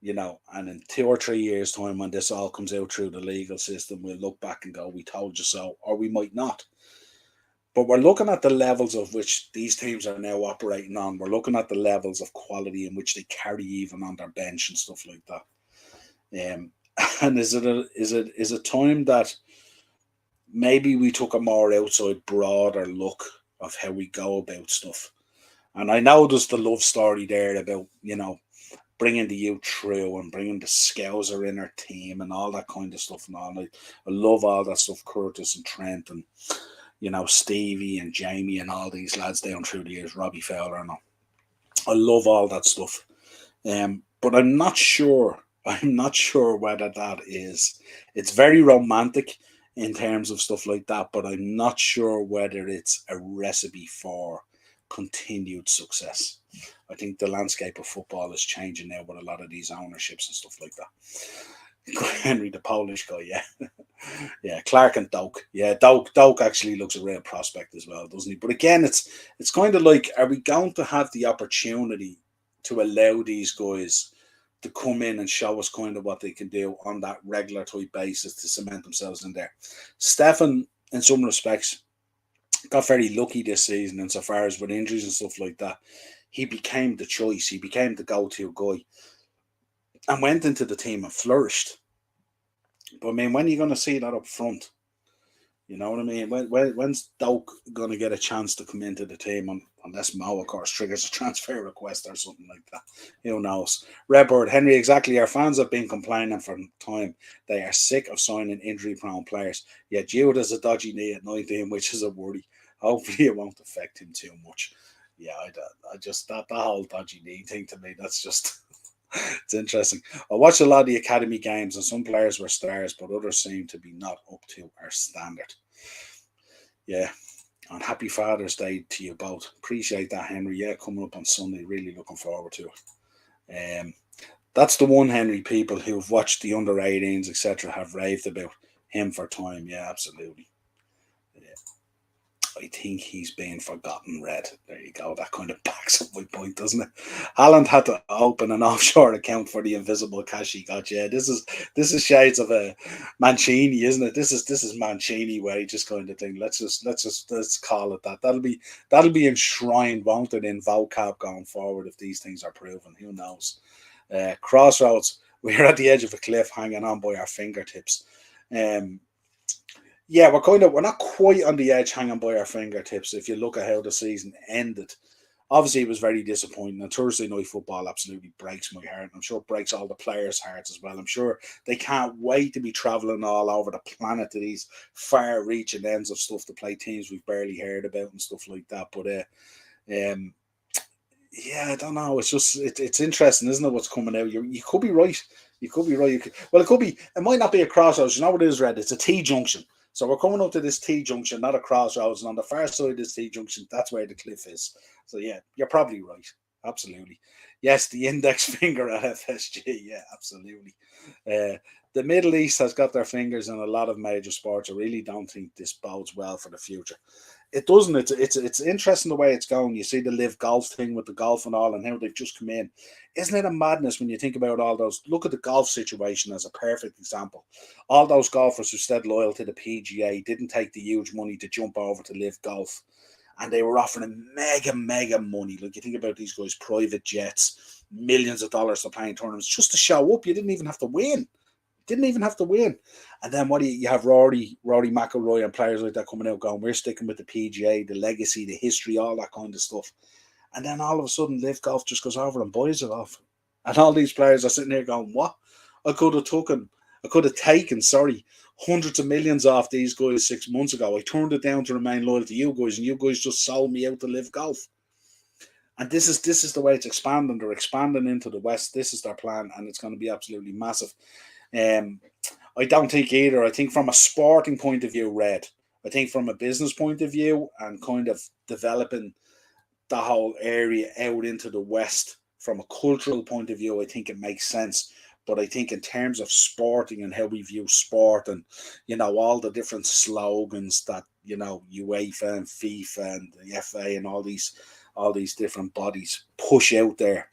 and in 2 or 3 years' time, when this all comes out through the legal system, we'll look back and go, we told you so, or we might not. But we're looking at the levels of which these teams are now operating on. We're looking at the levels of quality in which they carry even on their bench and stuff like that. And is it time that maybe we took a more outside, broader look of how we go about stuff? And I know there's the love story there about, bringing the youth through and bringing the Scouser in our team and all that kind of stuff. And all. I love all that stuff, Curtis and Trent and, Stevie and Jamie and all these lads down through the years, Robbie Fowler and all. I love all that stuff. But I'm not sure whether that is. It's very romantic in terms of stuff like that, but I'm not sure whether it's a recipe for continued success. I think the landscape of football is changing now with a lot of these ownerships and stuff like that. Henry, the Polish guy, yeah. Yeah, Clark and Doak. Yeah, Doak actually looks a real prospect as well, doesn't he? But again, it's kind of like, are we going to have the opportunity to allow these guys to come in and show us kind of what they can do on that regular type basis to cement themselves in there? Stefan, in some respects, got very lucky this season insofar as with injuries and stuff like that. He became the choice. He became the go-to guy and went into the team and flourished. But I mean, when are you going to see that up front? You know what I mean? When's Doak going to get a chance to come into the team? Unless Mo, of course, triggers a transfer request or something like that. Who knows? Redbird, Henry, exactly. Our fans have been complaining for time. They are sick of signing injury-prone players. Yet Jude has a dodgy knee at 19, which is a worry. Hopefully it won't affect him too much. Yeah, I just, that whole dodgy knee thing, to me, that's just... It's interesting. I watched a lot of the academy games, and some players were stars, but others seemed to be not up to our standard. Yeah, and happy Father's Day to you both. Appreciate that, Henry. Yeah, coming up on Sunday. Really looking forward to it. That's the one, Henry. People who've watched the under 18s, etc., have raved about him for time. Yeah, absolutely. Yeah. I think he's being forgotten red. There you go. That kind of backs up my point, doesn't it? Haaland had to open an offshore account for the invisible cash he got. Yeah, this is shades of a Mancini, isn't it? This is Mancini way, just kind of thing. Let's call it that. That'll be enshrined, won't it, in vocab going forward if these things are proven. Who knows? Crossroads. We're at the edge of a cliff, hanging on by our fingertips. Um, yeah, we're not quite on the edge, hanging by our fingertips. If you look at how the season ended, obviously it was very disappointing. And Thursday night football absolutely breaks my heart. I'm sure it breaks all the players' hearts as well. I'm sure they can't wait to be travelling all over the planet to these far-reaching ends of stuff to play teams we've barely heard about and stuff like that. But um, yeah, I don't know. It's just it's interesting, isn't it? What's coming out? You could be right. You could be right. Well, it could be. It might not be a crossroads. You know what it is, Red? It's a T junction. So we're coming up to this T junction, not a crossroads. And on the far side of this T junction, that's where the cliff is. So yeah, you're probably right. Absolutely. Yes, the index finger at FSG. Yeah, absolutely. The Middle East has got their fingers in a lot of major sports. I really don't think this bodes well for the future. It doesn't. It's interesting the way it's going. You see the live golf thing with the golf and all, and how they've just come in. Isn't it a madness when you think about all those? Look at the golf situation as a perfect example. All those golfers who stayed loyal to the PGA didn't take the huge money to jump over to live golf, and they were offering mega money. Like you think about these guys, private jets, millions of dollars to play in tournaments just to show up. You didn't even have to win. Didn't even have to win. And then what do you have Rory McIlroy and players like that coming out going, we're sticking with the PGA, the legacy, the history, all that kind of stuff. And then all of a sudden, Live Golf just goes over and buys it off. And all these players are sitting there going, what? I could have taken, hundreds of millions off these guys 6 months ago. I turned it down to remain loyal to you guys, and you guys just sold me out to Live Golf. And this is the way it's expanding. They're expanding into the West. This is their plan, and it's going to be absolutely massive. I don't think either. I think from a sporting point of view, Red. I think from a business point of view and kind of developing the whole area out into the West from a cultural point of view, I think it makes sense. But I think in terms of sporting and how we view sport and, all the different slogans that, UEFA and FIFA and the FA and all these different bodies push out there,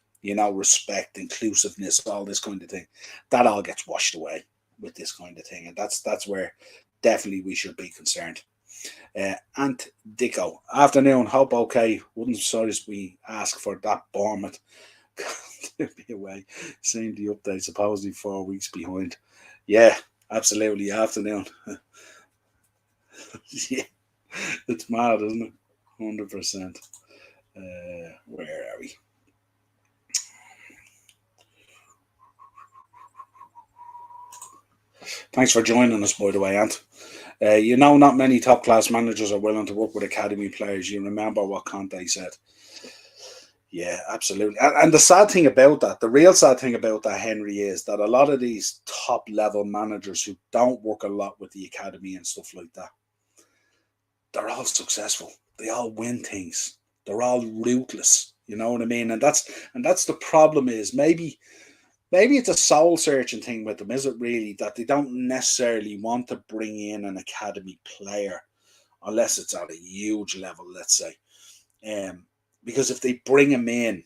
respect, inclusiveness, all this kind of thing, that all gets washed away with this kind of thing. And that's where definitely we should be concerned. And Dicko, afternoon, hope okay. Wouldn't sorry we ask for that Bournemouth to be away. Seeing the update, supposedly 4 weeks behind. Yeah, absolutely. Afternoon. Yeah, it's mad, isn't it? 100%. Where are we? Thanks for joining us, by the way, Ant. Not many top class managers are willing to work with academy players. You remember what Conte said. Yeah, absolutely. And the sad thing about that, the real sad thing about that, Henry, is that a lot of these top level managers who don't work a lot with the academy and stuff like that, they're all successful. They all win things. They're all ruthless. You know what I mean? And that's the problem is maybe it's a soul searching thing with them, is it really? That they don't necessarily want to bring in an academy player unless it's at a huge level, let's say. Because if they bring him in,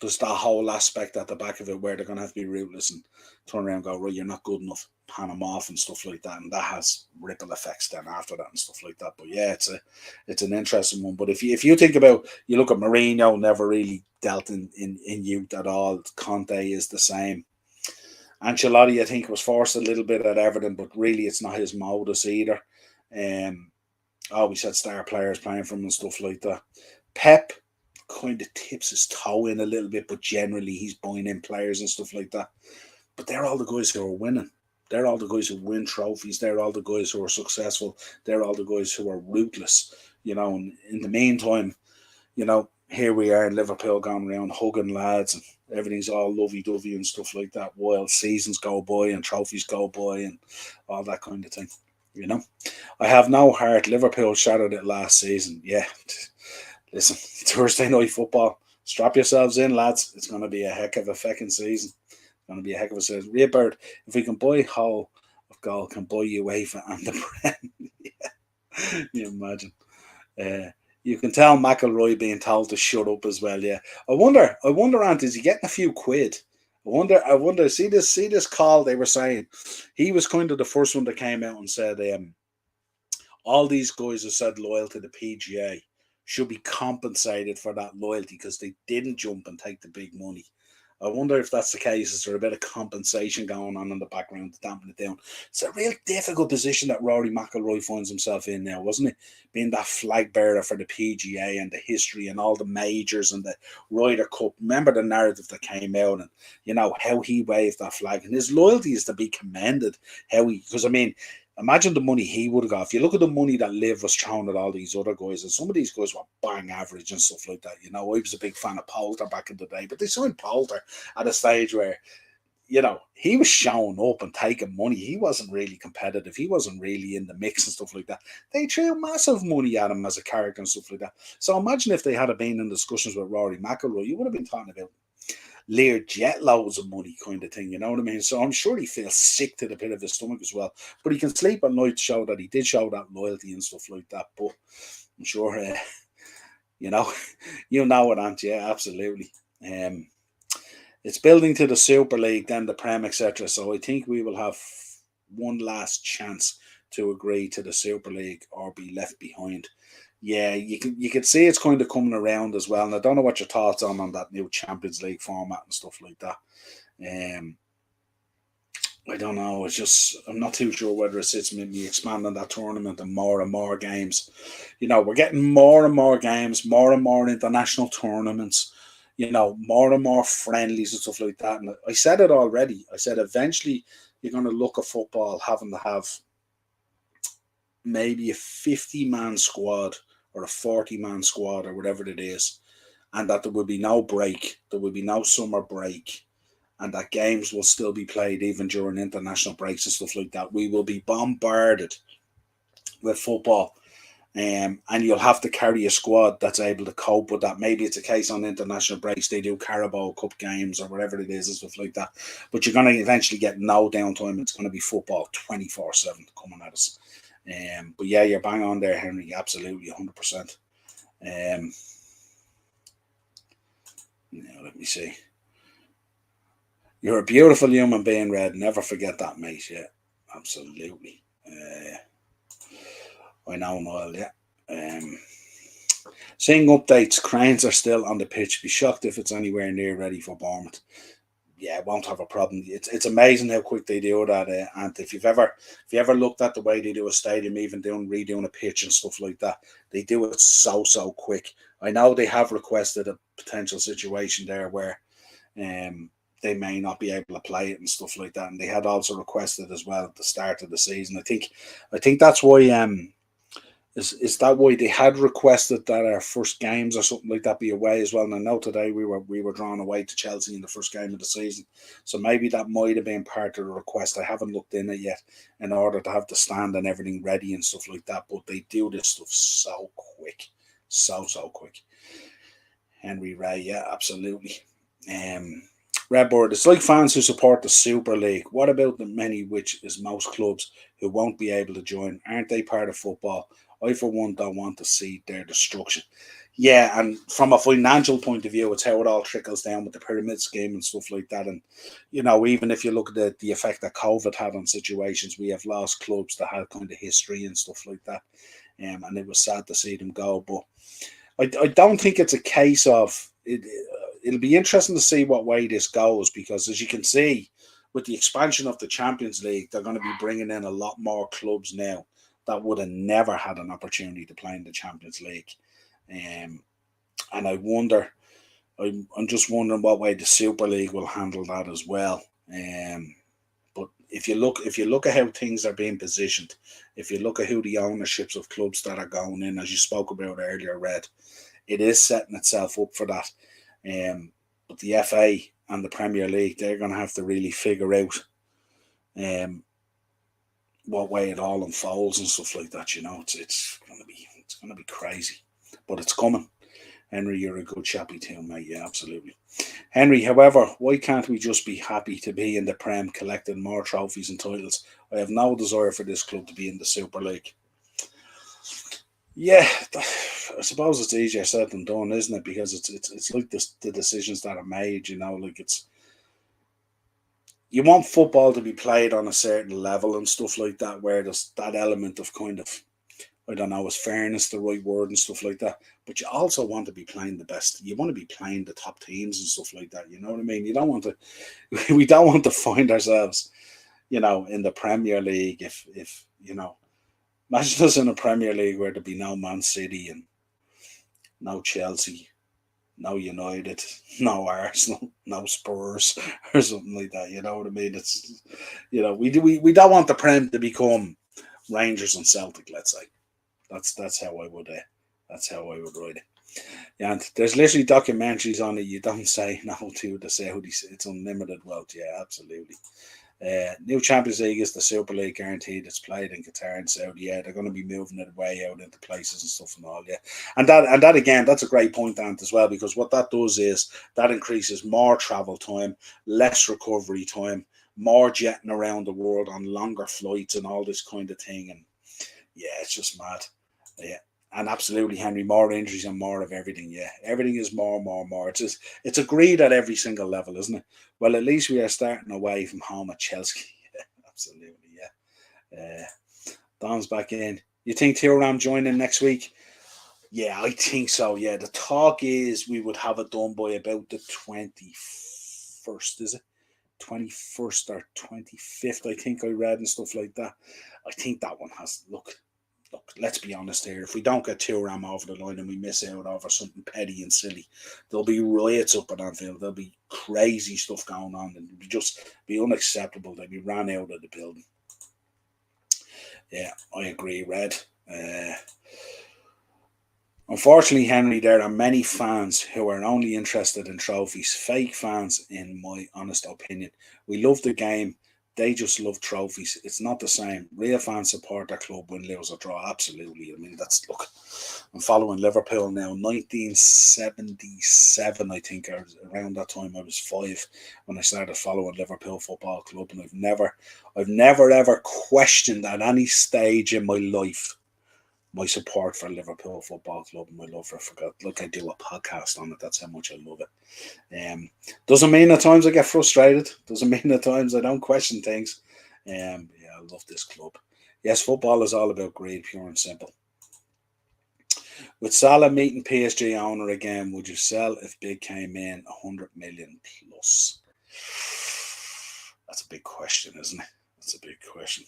there's that whole aspect at the back of it where they're going to have to be ruthless and turn around and go, right, you're not good enough, pan them off and stuff like that. And that has ripple effects then after that and stuff like that. But yeah, it's an interesting one. But if you think about, you look at Mourinho, never really dealt in youth at all. Conte is the same. Ancelotti, I think, was forced a little bit at Everton, but really it's not his modus either. Always had star players playing for him and stuff like that. Pep kind of tips his toe in a little bit, but generally he's buying in players and stuff like that. But they're all the guys who are winning. They're all the guys who win trophies. They're all the guys who are successful. They're all the guys who are ruthless. And in the meantime, here we are in Liverpool going around hugging lads and everything's all lovey-dovey and stuff like that while seasons go by and trophies go by and all that kind of thing. I have no heart. Liverpool shattered it last season. Yeah. Listen, Thursday night football. Strap yourselves in, lads. It's going to be a heck of a fucking season. It's going to be a heck of a season. Rebird, if we can buy whole of goal, can buy UEFA and the Prem. Yeah. You imagine. Uh, you can tell McElroy being told to shut up as well. Yeah, I wonder, Ant, is he getting a few quid? I wonder. See this call they were saying. He was kind of the first one that came out and said, all these guys who said loyal to the PGA should be compensated for that loyalty because they didn't jump and take the big money. I wonder if that's the case. Is there a bit of compensation going on in the background to dampen it down? It's a real difficult position that Rory McIlroy finds himself in now, wasn't it? Being that flag bearer for the PGA and the history and all the majors and the Ryder Cup. Remember the narrative that came out and, how he waved that flag. And his loyalty is to be commended. Because I mean, imagine the money he would have got. If you look at the money that Liv was throwing at all these other guys, and some of these guys were bang average and stuff like that. I was a big fan of Poulter back in the day, but they signed Poulter at a stage where, he was showing up and taking money. He wasn't really competitive. He wasn't really in the mix and stuff like that. They threw massive money at him as a character and stuff like that. So imagine if they had been in discussions with Rory McIlroy, you would have been talking about Learjet loads of money kind of thing, you know what I mean? So I'm sure he feels sick to the pit of his stomach as well. But he can sleep at night to show that he did show that loyalty and stuff like that. But I'm sure, you know, it, Ant, yeah, absolutely. It's building to the Super League, then the Prem, etc. So I think we will have one last chance to agree to the Super League or be left behind. Yeah, you can see it's kind of coming around as well. And I don't know what your thoughts on that new Champions League format and stuff like that. I don't know. I'm not too sure whether it's maybe expanding that tournament and more games. We're getting more and more games, more and more international tournaments. More and more friendlies and stuff like that. And I said it already. I said eventually you're going to look at football having to have maybe a 50-man squad or a 40-man squad or whatever it is, and that there will be no break, there will be no summer break, and that games will still be played even during international breaks and stuff like that. We will be bombarded with football, and you'll have to carry a squad that's able to cope with that. Maybe it's a case on international breaks, they do Carabao Cup games or whatever it is and stuff like that, but you're going to eventually get no downtime. It's going to be football 24/7 coming at us. But yeah, you're bang on there, Henry. Absolutely, 100%. Let me see. You're a beautiful human being, Red. Never forget that, mate. Yeah, absolutely. I know, Niall. Yeah. Seeing updates, Cranes are still on the pitch. Be shocked if it's anywhere near ready for Bournemouth. Yeah, won't have a problem. It's amazing how quick they do that. And if you've ever looked at the way they do a stadium, even redoing a pitch and stuff like that, they do it so quick. I know they have requested a potential situation there where they may not be able to play it and stuff like that, and they had also requested as well at the start of the season. I think that's why is that why they had requested that our first games or something like that be away as well? And I know today we were drawn away to Chelsea in the first game of the season, so maybe that might have been part of the request. I haven't looked in it yet in order to have the stand and everything ready and stuff like that. But they do this stuff so quick, so quick. Henry Ray, yeah, absolutely. Redboard, it's like fans who support the Super League. What about the many, which is most clubs, who won't be able to join? Aren't they part of football? I, for one, don't want to see their destruction. Yeah, and from a financial point of view, it's how it all trickles down with the pyramid scheme and stuff like that. And, even if you look at the effect that COVID had on situations, we have lost clubs that had kind of history and stuff like that. And it was sad to see them go. But I don't think it's a case of it. It'll be interesting to see what way this goes, because as you can see, with the expansion of the Champions League, they're going to be bringing in a lot more clubs now that would have never had an opportunity to play in the Champions League. And I'm just wondering what way the Super League will handle that as well. But if you look at how things are being positioned, if you look at who the ownerships of clubs that are going in, as you spoke about earlier, Red, it is setting itself up for that. But the FA and the Premier League, they're going to have to really figure out what way it all unfolds and stuff like that. It's going to be crazy, but it's coming. Henry, you're a good chappy too, mate. Yeah, absolutely. Henry, however, why can't we just be happy to be in the Prem, collecting more trophies and titles? I have no desire for this club to be in the Super League. Yeah, I suppose it's easier said than done, isn't it? Because it's like the decisions that are made. Like it's you want football to be played on a certain level and stuff like that, where there's that element of kind of, I don't know, is fairness the right word and stuff like that. But you also want to be playing the best. You want to be playing the top teams and stuff like that. You know what I mean? You don't want to. We don't want to find ourselves, in the Premier League. If imagine us in a Premier League where there'd be no Man City and no Chelsea, no United, no Arsenal, no Spurs, or something like that. You know what I mean? It's we don't want the Prem to become Rangers and Celtic. Let's say that's how I would write it. Yeah, and there's literally documentaries on it. You don't say no to the Saudi. It's unlimited wealth. Yeah, absolutely. New Champions League is the Super League guaranteed. It's played in Qatar and Saudi. Yeah, they're going to be moving it way out into places and stuff and all. Yeah, and that again, that's a great point, Ant, as well, because what that does is that increases more travel time, less recovery time, more jetting around the world on longer flights and all this kind of thing. And yeah, it's just mad. Yeah. And absolutely, Henry, more injuries and more of everything. Yeah, everything is more, more, more. It's agreed at every single level, isn't it? Well, at least we are starting away from home at Chelsea. Yeah, absolutely. Yeah. Don's back in. You think Thuram joining next week? Yeah, I think so. Yeah, the talk is we would have it done by about the 21st. Is it 21st or 25th? I think I read and stuff like that. I think that one has look, let's be honest here. If we don't get Thuram over the line and we miss out over something petty and silly, there'll be riots up at Anfield. There'll be crazy stuff going on, and it'd just be unacceptable that we ran out of the building. Yeah, I agree, Red. Uh, Unfortunately, Henry, there are many fans who are only interested in trophies. Fake fans, in my honest opinion. We love the game. They just love trophies. It's not the same. Real fans support their club, win, lose, or draw. Absolutely. I mean, look, I'm following Liverpool now. 1977, I think, or around that time, I was 5 when I started following Liverpool Football Club, and I've never ever questioned at any stage in my life my support for Liverpool Football Club and my love for it. Look, I do a podcast on it. That's how much I love it. Doesn't mean at times I get frustrated. Doesn't mean at times I don't question things. Yeah, I love this club. Yes, football is all about greed, pure and simple. With Salah meeting PSG owner again, would you sell if big came in 100 million plus? That's a big question, isn't it? That's a big question.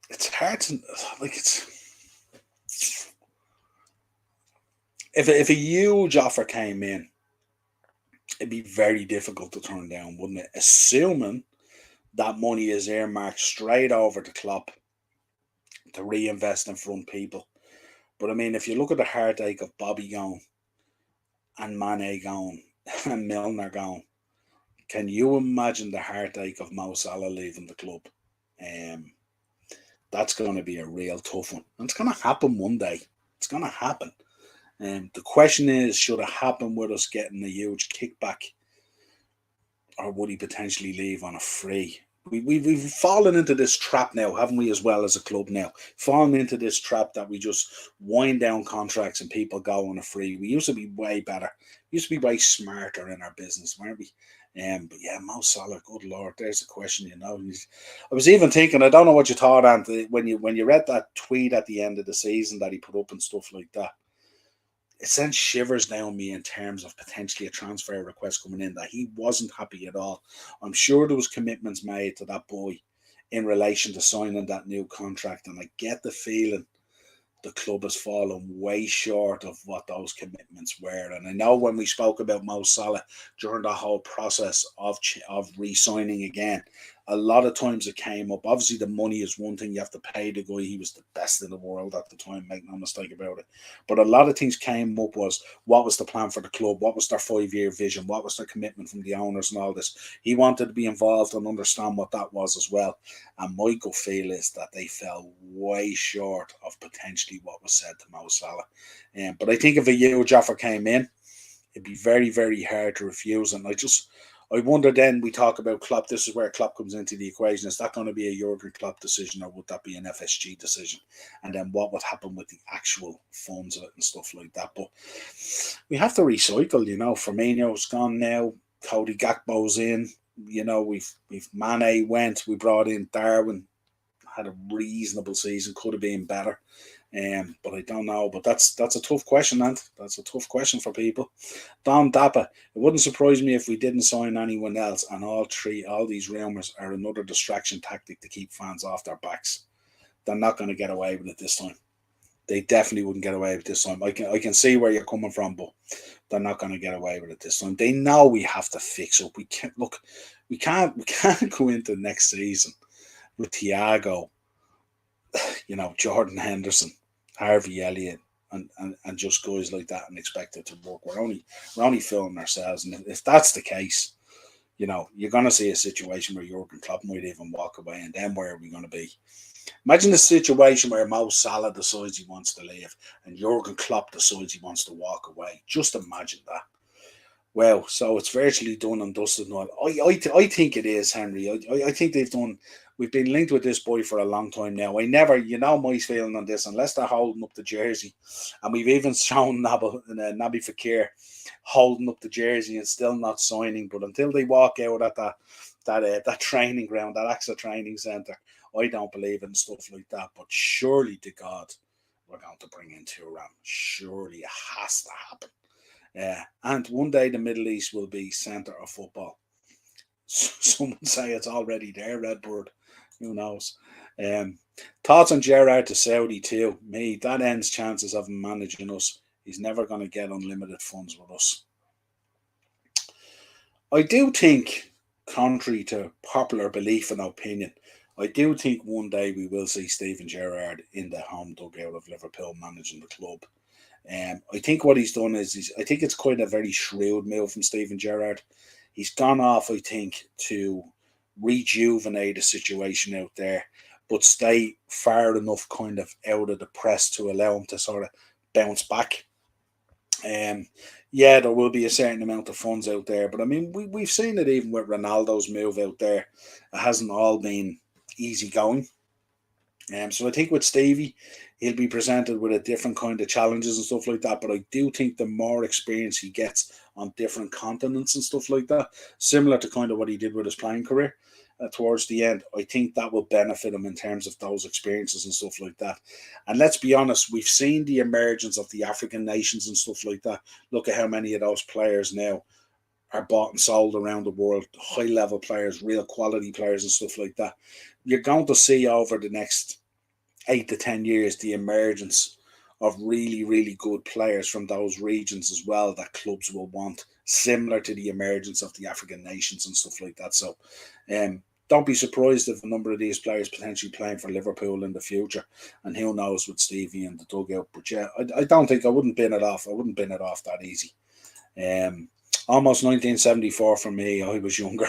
It's hard to it's if a huge offer came in, it'd be very difficult to turn down, wouldn't it? Assuming that money is earmarked straight over to Klopp to reinvest in front people. But I mean, if you look at the heartache of Bobby going and Mane going and Milner going, can you imagine the heartache of Mo Salah leaving the club? Um, that's going to be a real tough one. And it's going to happen one day. It's going to happen. The question is, should it happen with us getting a huge kickback, or would he potentially leave on a free? We've fallen into this trap now, haven't we, as well as a club now? Fallen into this trap that we just wind down contracts and people go on a free. We used to be way better. We used to be way smarter in our business, weren't we? But yeah, Mo Salah, good lord, there's a question. I was even thinking, I don't know what you thought, Anthony, when you read that tweet at the end of the season that he put up and stuff like that. It sent shivers down me in terms of potentially a transfer request coming in, that he wasn't happy at all. I'm sure there was commitments made to that boy in relation to signing that new contract, and I get the feeling the club has fallen way short of what those commitments were. And I know when we spoke about Mo Salah during the whole process of re-signing again, a lot of times it came up. Obviously, the money is one thing. You have to pay the guy. He was the best in the world at the time, make no mistake about it. But a lot of things came up was, what was the plan for the club? What was their 5-year vision? What was their commitment from the owners and all this? He wanted to be involved and understand what that was as well. And my gut feel is that they fell way short of potentially what was said to Mo Salah. But I think if a huge offer came in, it'd be very, very hard to refuse. And I wonder then we talk about Klopp. This is where Klopp comes into the equation. Is that going to be a Jurgen Klopp decision or would that be an FSG decision? And then what would happen with the actual funds of it and stuff like that? But we have to recycle, Firmino's gone now. Cody Gakpo's in. We've Mane went. We brought in Darwin. Had a reasonable season. Could have been better. But I don't know. But that's a tough question, and that's a tough question for people. Don Dappa, it wouldn't surprise me if we didn't sign anyone else, and all these rumours are another distraction tactic to keep fans off their backs. They're not going to get away with it this time. They definitely wouldn't get away with it this time. I can see where you're coming from, but they're not going to get away with it this time. They know we have to fix up. We can't go into next season with Thiago, Jordan Henderson, Harvey Elliott, and just guys like that and expect it to work. We're only filming ourselves, and if that's the case, you're going to see a situation where Jurgen Klopp might even walk away, and then where are we going to be? Imagine a situation where Mo Salah decides he wants to leave and Jurgen Klopp decides he wants to walk away. Just imagine that. Well, so it's virtually done and dusted now. I think it is, Henry. I think we've been linked with this boy for a long time now. My feeling on this, unless they're holding up the jersey, and we've even shown Naby Fekir holding up the jersey and still not signing, but until they walk out at that training ground, that AXA training centre, I don't believe in stuff like that. But surely to God, we're going to bring in Thuram. Surely it has to happen. And one day the Middle East will be centre of football. Someone say it's already there, Redbird. Who knows? Thoughts on Gerrard to Saudi too. That ends chances of him managing us. He's never going to get unlimited funds with us. I do think, contrary to popular belief and opinion, I do think one day we will see Steven Gerrard in the home dugout of Liverpool managing the club. I think what he's done is, I think it's quite a very shrewd move from Steven Gerrard. He's gone off, I think, to rejuvenate the situation out there, but stay far enough kind of out of the press to allow him to sort of bounce back. There will be a certain amount of funds out there, but I mean, we've seen it even with Ronaldo's move out there. It hasn't all been easy going. So I think with Stevie, he'll be presented with a different kind of challenges and stuff like that. But I do think the more experience he gets on different continents and stuff like that, similar to kind of what he did with his playing career towards the end, I think that will benefit him in terms of those experiences and stuff like that. And let's be honest, we've seen the emergence of the African nations and stuff like that. Look at how many of those players now are bought and sold around the world, high-level players, real quality players and stuff like that. You're going to see over the next 8 to 10 years the emergence of really, really good players from those regions as well that clubs will want, similar to the emergence of the African nations and stuff like that. So don't be surprised if a number of these players potentially playing for Liverpool in the future, and who knows with Stevie in the dugout. But yeah, I wouldn't bin it off. I wouldn't bin it off that easy. Almost 1974 for me. I was younger.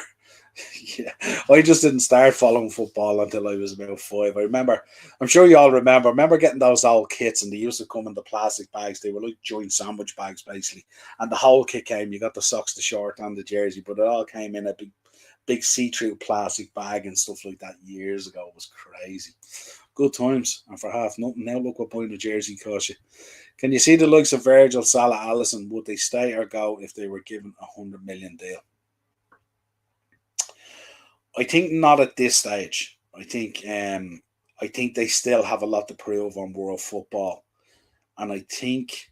Yeah, I just didn't start following football until I was about 5. I'm sure you all remember getting those old kits, and they used to come in the plastic bags. They were like joint sandwich bags, basically. And the whole kit came. You got the socks, the short, and the jersey, but it all came in a big see-through plastic bag and stuff like that years ago. It was crazy. Good times. And for half nothing, now look what buying the jersey cost you. Can you see the likes of Virgil, Salah, Alisson? Would they stay or go if they were given a $100 million deal? I think not at this stage. I think they still have a lot to prove on world football, and I think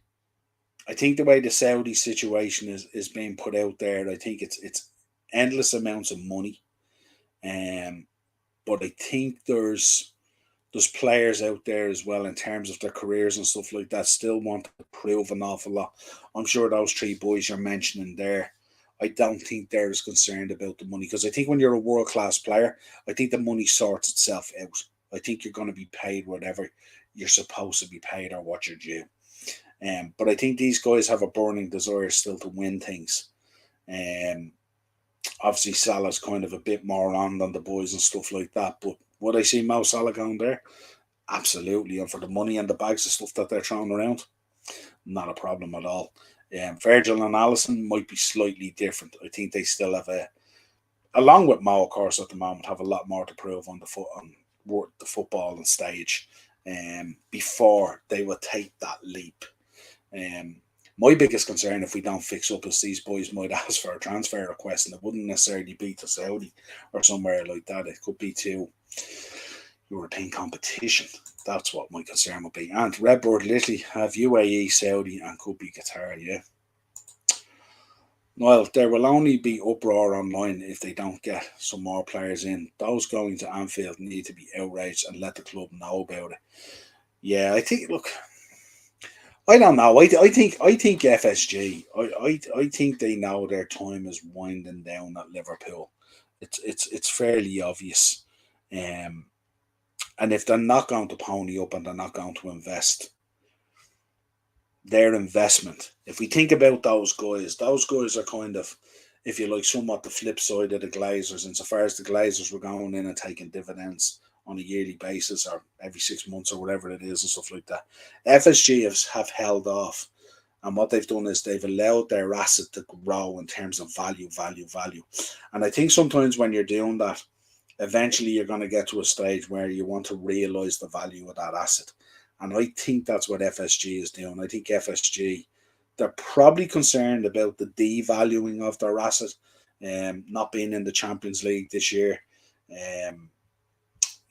the way the Saudi situation is being put out there, I think it's endless amounts of money, but I think there's players out there as well in terms of their careers and stuff like that still want to prove an awful lot. I'm sure those 3 boys you're mentioning there, I don't think they're as concerned about the money, because I think when you're a world-class player, I think the money sorts itself out. I think you're going to be paid whatever you're supposed to be paid or what you're due. But I think these guys have a burning desire still to win things. Obviously, Salah's kind of a bit more on than the boys and stuff like that, but would I see Mo Salah going there? Absolutely. And for the money and the bags of stuff that they're throwing around, not a problem at all. Virgil and Alisson might be slightly different. I think they still have along with Mo, of course, at the moment, have a lot more to prove on the football and stage, before they will take that leap. Um, my biggest concern, if we don't fix up, is these boys might ask for a transfer request, and it wouldn't necessarily be to Saudi or somewhere like that. It could be to European competition. That's what my concern would be. And Redbird literally have UAE, Saudi, and could be Qatar. Yeah. Well, there will only be uproar online if they don't get some more players in. Those going to Anfield need to be outraged and let the club know about it. Yeah, I think. Look, I don't know. I think FSG. I think they know their time is winding down at Liverpool. It's fairly obvious. Um, and if they're not going to pony up and they're not going to invest, their investment. If we think about those guys are kind of, if you like, somewhat the flip side of the Glazers, insofar as the Glazers were going in and taking dividends on a yearly basis or every 6 months or whatever it is and stuff like that. FSG have held off. And what they've done is they've allowed their asset to grow in terms of value, value, value. And I think sometimes when you're doing that, eventually you're going to get to a stage where you want to realize the value of that asset. And I think that's what FSG is doing. I think FSG, they're probably concerned about the devaluing of their asset, not being in the Champions League this year, um,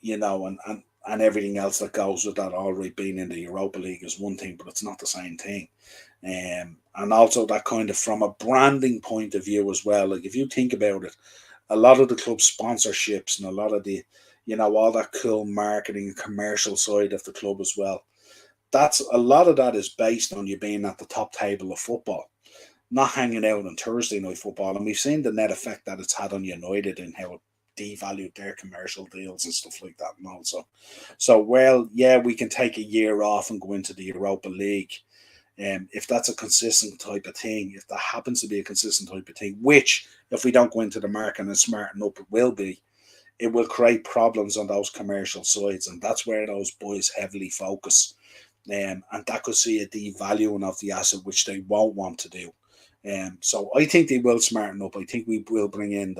and everything else that goes with that. All right, being in the Europa League is one thing, but it's not the same thing. And also that kind of from a branding point of view as well. Like if you think about it, a lot of the club sponsorships and a lot of the, all that cool marketing and commercial side of the club as well. That's a lot of that is based on you being at the top table of football, not hanging out on Thursday night football. And we've seen the net effect that it's had on United and how it devalued their commercial deals and stuff like that. And also, so well, yeah, we can take a year off and go into the Europa League. If that's a consistent type of thing, if that happens to be a consistent type of thing, which if we don't go into the market and smarten up, it will be, it will create problems on those commercial sides, and that's where those boys heavily focus. And that could see a devaluing of the asset, which they won't want to do. So I think they will smarten up. I think we will bring in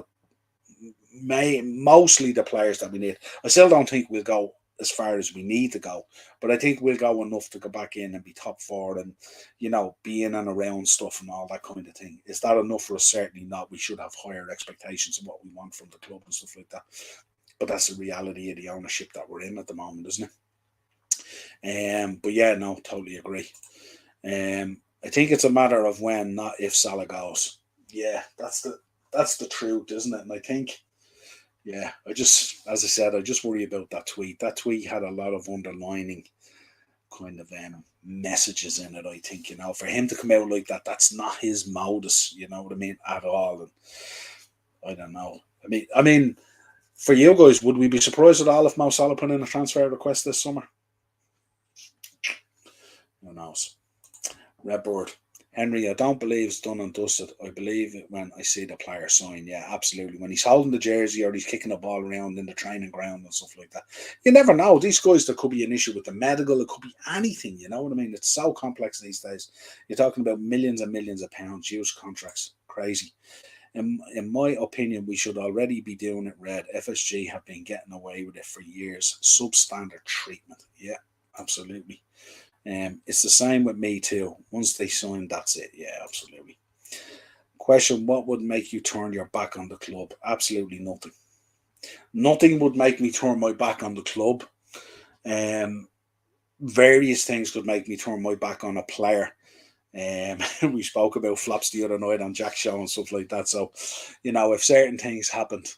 mostly the players that we need. I still don't think we'll go as far as we need to go, but I think we'll go enough to go back in and be top four and, be in and around stuff and all that kind of thing. Is that enough for us? Certainly not. We should have higher expectations of what we want from the club and stuff like that. But that's the reality of the ownership that we're in at the moment, isn't it? But yeah, no, totally agree. I think it's a matter of when, not if Salah goes. Yeah, that's the truth, isn't it? And I think, yeah, as I said, I just worry about that tweet. That tweet had a lot of underlining kind of messages in it. I think, for him to come out like that, that's not his modus. You know what I mean, at all. And I don't know. I mean, for you guys, would we be surprised at all if Mo Salah put in a transfer request this summer? Who knows? Redbird. Henry, I don't believe it's done and dusted. I believe it when I see the player sign. Yeah, absolutely. When he's holding the jersey or he's kicking the ball around in the training ground and stuff like that. You never know. These guys, there could be an issue with the medical. It could be anything. You know what I mean? It's so complex these days. You're talking about millions and millions of pounds, huge contracts. Crazy. In my opinion, we should already be doing it red. FSG have been getting away with it for years. Substandard treatment. Yeah, absolutely. It's the same with me too. Once they sign, that's it. Yeah, absolutely. Question: what would make you turn your back on the club? Absolutely nothing. Nothing would make me turn my back on the club. Um, Various things could make me turn my back on a player. We spoke about flops the other night on Jack Show and stuff like that. So, if certain things happened,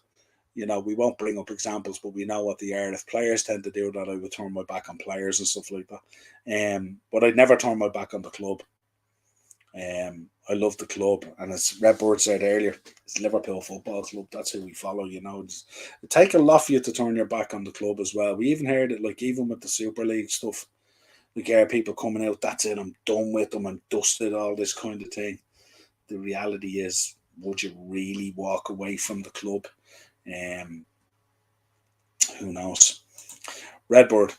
we won't bring up examples, but we know what they are. If players tend to do that, I would turn my back on players and stuff like that. But I'd never turn my back on the club. I love the club, and as Redbird said earlier, it's Liverpool Football Club. That's who we follow. It take a lot for you to turn your back on the club as well. We even heard it, like even with the Super League stuff. Like people coming out, that's it, I'm done with them, I'm dusted, all this kind of thing. The reality is, would you really walk away from the club? Um, who knows? Redbird.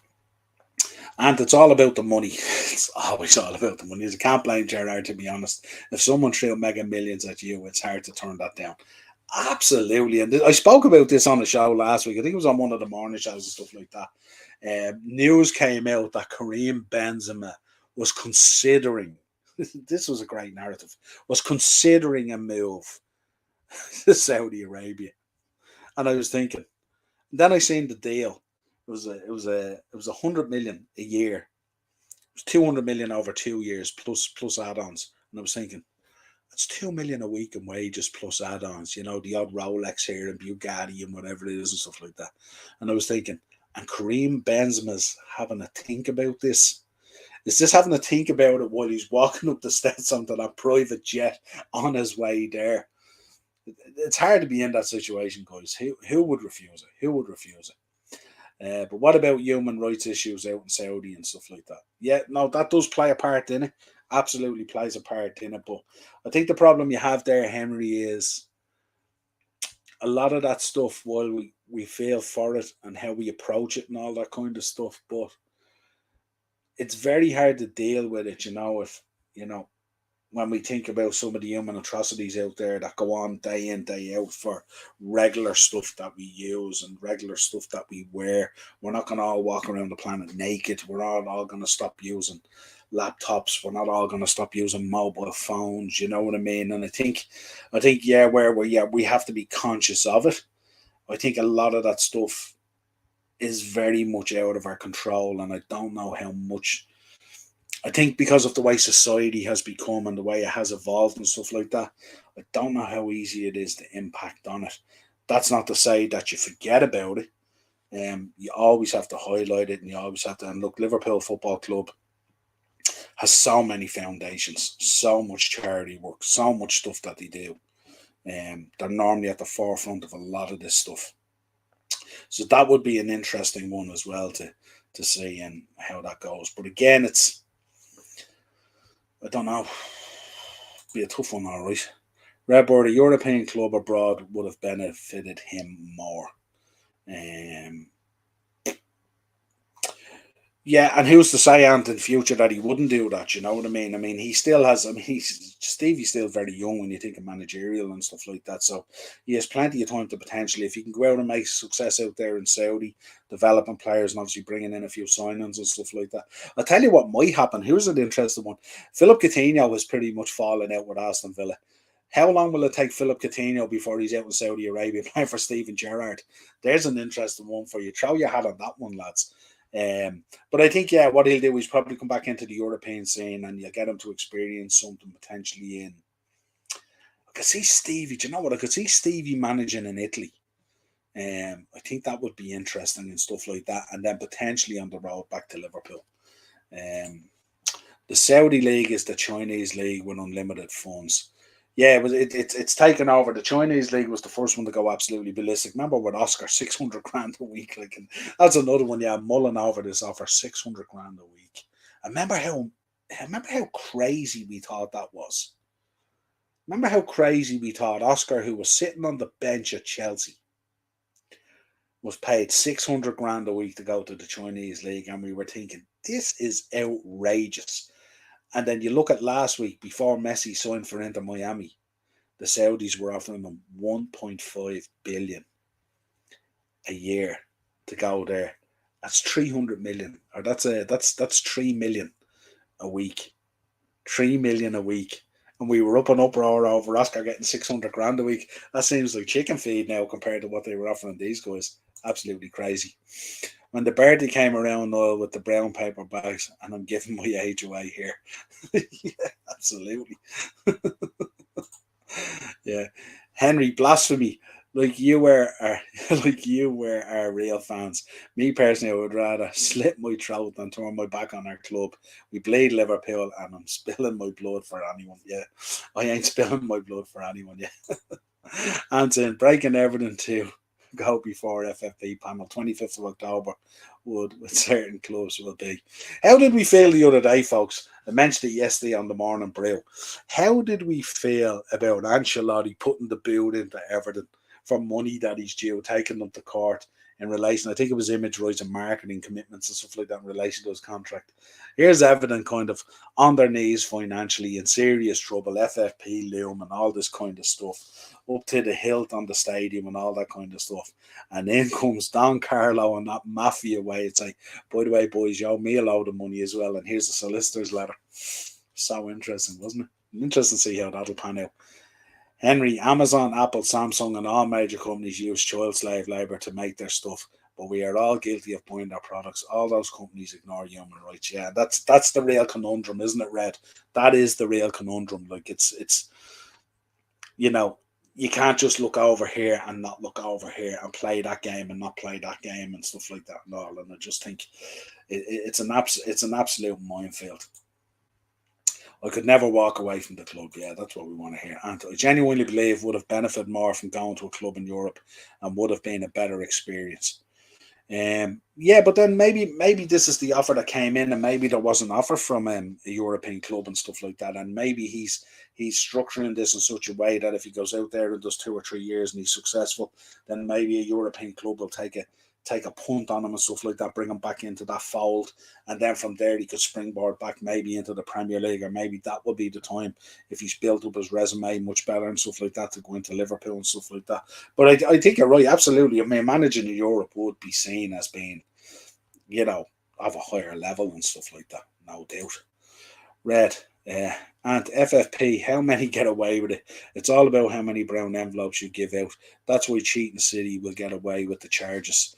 And it's all about the money. It's always all about the money. You can't blame Gerrard, to be honest. If someone threw mega millions at you, it's hard to turn that down. Absolutely. And I spoke about this on the show last week. I think it was on one of the morning shows and stuff like that. News came out that Karim Benzema was considering, this was a great narrative, was considering a move to Saudi Arabia. And I was thinking, then I seen the deal. It was 100 million a year. It was 200 million over 2 years plus add-ons. And I was thinking, it's 2 million a week in wages plus add-ons, the odd Rolex here and Bugatti and whatever it is and stuff like that. And I was thinking, and Kareem Benzema's having a think about this. Is this having a think about it while he's walking up the steps onto that private jet on his way there? It's hard to be in that situation, guys. Who would refuse it? Who would refuse it? But what about human rights issues out in Saudi and stuff like that? Yeah, no, that does play a part in it. Absolutely plays a part in it. But I think the problem you have there, Henry, is a lot of that stuff, while we feel for it and how we approach it and all that kind of stuff, but it's very hard to deal with it, if, when we think about some of the human atrocities out there that go on day in, day out for regular stuff that we use and regular stuff that we wear. We're not going to all walk around the planet naked. We're not all going to stop using laptops. We're not all going to stop using mobile phones. You know what I mean? And I think, yeah, we have to be conscious of it. I think a lot of that stuff is very much out of our control, and I don't know how much. I think because of the way society has become and the way it has evolved and stuff like that, I don't know how easy it is to impact on it. That's not to say that you forget about it. You always have to highlight it, and you always have to. And look, Liverpool Football Club has so many foundations, so much charity work, so much stuff that they do. They're normally at the forefront of a lot of this stuff. So that would be an interesting one as well to see and how that goes. But again, I don't know. Be a tough one, all right. Redbird, a European club abroad would have benefited him more. Yeah, and who's to say, Ant, in future that he wouldn't do that? You know what I mean? I mean, he still has. I mean, Stevie's still very young when you think of managerial and stuff like that. So he has plenty of time to potentially, if he can go out and make success out there in Saudi, developing players and obviously bringing in a few signings and stuff like that. I'll tell you what might happen. Here's an interesting one. Philip Coutinho has pretty much fallen out with Aston Villa. How long will it take Philip Coutinho before he's out in Saudi Arabia playing for Steven Gerrard? There's an interesting one for you. Throw your hat on that one, lads. But I think, yeah, what he'll do is probably come back into the European scene and you'll get him to experience something potentially in. I could see Stevie, do you know what? I could see Stevie managing in Italy. I think that would be interesting and stuff like that. And then potentially on the road back to Liverpool. The Saudi League is the Chinese league with unlimited funds. Yeah, it's taken over. The Chinese league was the first one to go absolutely ballistic. Remember with Oscar, 600 grand a week. Like, and that's another one. Yeah, mulling over this offer, 600 grand a week. I remember how crazy we thought that was. Remember how crazy we thought Oscar, who was sitting on the bench at Chelsea, was paid 600 grand a week to go to the Chinese league, and we were thinking this is outrageous. And then you look at last week, before Messi signed for Inter Miami, the Saudis were offering him 1.5 billion a year to go there. That's 300 million, or that's 3 million a week. 3 million a week. And we were up and uproar over Oscar getting 600 grand a week. That seems like chicken feed now compared to what they were offering these guys. Absolutely crazy. When the birthday came around, Niall, with the brown paper bags, and I'm giving my age away here. Yeah, absolutely. Yeah, Henry, blasphemy. Like you were our real fans. Me personally, I would rather slit my throat than turn my back on our club. We bleed Liverpool, and I'm spilling my blood for anyone. Yeah, I ain't spilling my blood for anyone. Yeah, and then breaking everything too. Go before FFP panel 25th of October would with certain clubs will be. How did we feel the other day, folks? I mentioned it yesterday on the morning brew. How did we feel about Ancelotti putting the boot into Everton for money that he's due, taking them to court in relation. I think it was image rights and marketing commitments and stuff like that in relation to his contract. Here's Everton kind of on their knees financially, in serious trouble, FFP loom and all this kind of stuff, up to the hilt on the stadium and all that kind of stuff. And then comes Don Carlo and that mafia way. It's like, by the way, boys, you owe me a load of money as well, and here's the solicitor's letter. So interesting, wasn't it? Interesting to see how that'll pan out. Henry, Amazon, Apple, Samsung, and all major companies use child slave labor to make their stuff, but we are all guilty of buying their products. All those companies ignore human rights. Yeah, that's the real conundrum, isn't it, Red? That is the real conundrum. Like it's you know, you can't just look over here and not look over here and play that game and not play that game and stuff like that and all. And I just think it's an absolute minefield. I could never walk away from the club. Yeah, that's what we want to hear. And I genuinely believe would have benefited more from going to a club in Europe and would have been a better experience. Yeah, but then maybe this is the offer that came in, and maybe there was an offer from a European club and stuff like that, and maybe he's structuring this in such a way that if he goes out there and does 2 or 3 years and he's successful, then maybe a European club will take a punt on him and stuff like that, bring him back into that fold, and then from there he could springboard back maybe into the Premier League, or maybe that will be the time if he's built up his resume much better and stuff like that to go into Liverpool and stuff like that. But I think you're right, absolutely. I mean, managing in Europe would be seen as being, of a higher level and stuff like that, no doubt. Red, and FFP, how many get away with it? It's all about how many brown envelopes you give out. That's why Cheating City will get away with the charges.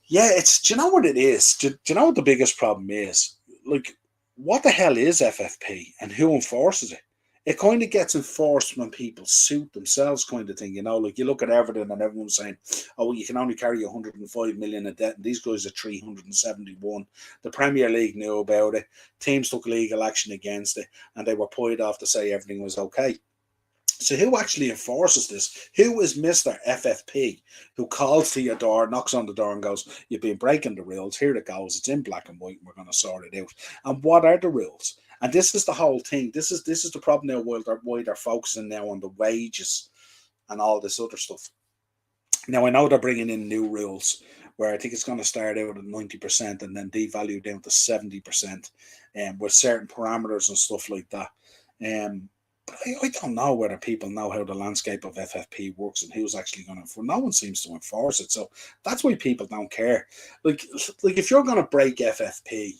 Yeah, do you know what it is? Do you know what the biggest problem is? Like, what the hell is FFP and who enforces it? It kind of gets enforced when people suit themselves, kind of thing, like you look at Everton and everyone's saying, oh, you can only carry 105 million in debt, and these guys are 371. The Premier League knew about it, teams took legal action against it, and they were paid off to say everything was okay. So who actually enforces this? Who is Mr. FFP who calls to your door, knocks on the door and goes, you've been breaking the rules, here it goes, it's in black and white, and we're going to sort it out. And what are the rules? And this is the whole thing. This is the problem now, why they're focusing now on the wages and all this other stuff. Now, I know they're bringing in new rules where I think it's going to start out at 90% and then devalue down to 70%, with certain parameters and stuff like that. But I don't know whether people know how the landscape of FFP works and who's actually going to enforce. No one seems to enforce it, so that's why people don't care. Like if you're going to break FFP,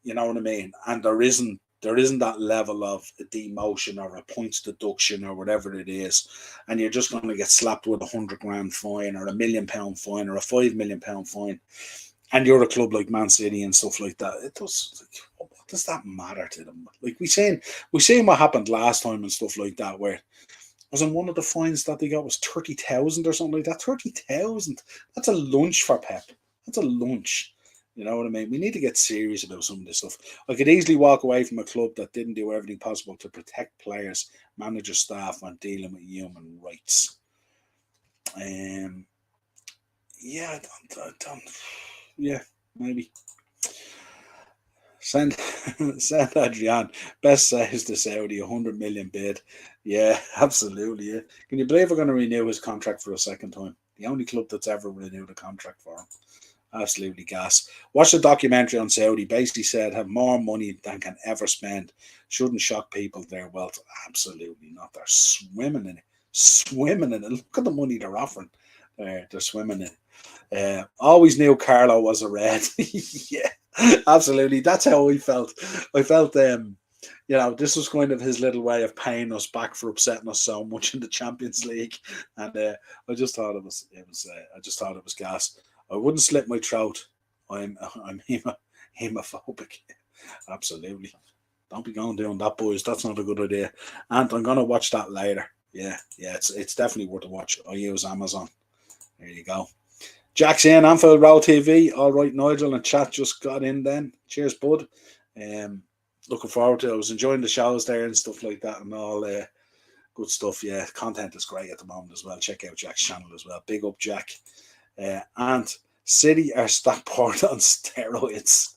you know what I mean, and there isn't that level of a demotion or a points deduction or whatever it is, and you're just going to get slapped with £100,000 fine or £1 million fine or a £5 million fine, and you're a club like Man City and stuff like that, it does. What does that matter to them? Like we seen what happened last time and stuff like that, where was in one of the fines that they got was 30,000 or something like that. 30,000. That's a lunch for Pep. That's a lunch. You know what I mean? We need to get serious about some of this stuff. I could easily walk away from a club that didn't do everything possible to protect players, managers, staff when dealing with human rights. Yeah, I don't. Yeah, maybe. Send Adrian. Best says the Saudi 100 million bid. Yeah, absolutely. Yeah. Can you believe we're going to renew his contract for a second time? The only club that's ever renewed a contract for him. Absolutely gas. Watch the documentary on Saudi. Basically said have more money than can ever spend. Shouldn't shock people their wealth. Absolutely not. They're swimming in it. Swimming in it. Look at the money they're offering. They're swimming in it. Always knew Carlo was a red. Yeah, absolutely. That's how I felt. I felt this was kind of his little way of paying us back for upsetting us so much in the Champions League. And I just thought it was gas. I wouldn't slit my throat. I'm hemophobic. Absolutely. Don't be going doing that, boys. That's not a good idea. And I'm gonna watch that later. Yeah, it's definitely worth a watch. I use Amazon. There you go. Jack's in Anfield Road TV. All right, Nigel and chat just got in then. Cheers, bud. Looking forward to it. I was enjoying the shows there and stuff like that and all good stuff. Yeah, content is great at the moment as well. Check out Jack's channel as well. Big up, Jack. And City are Stockport on steroids.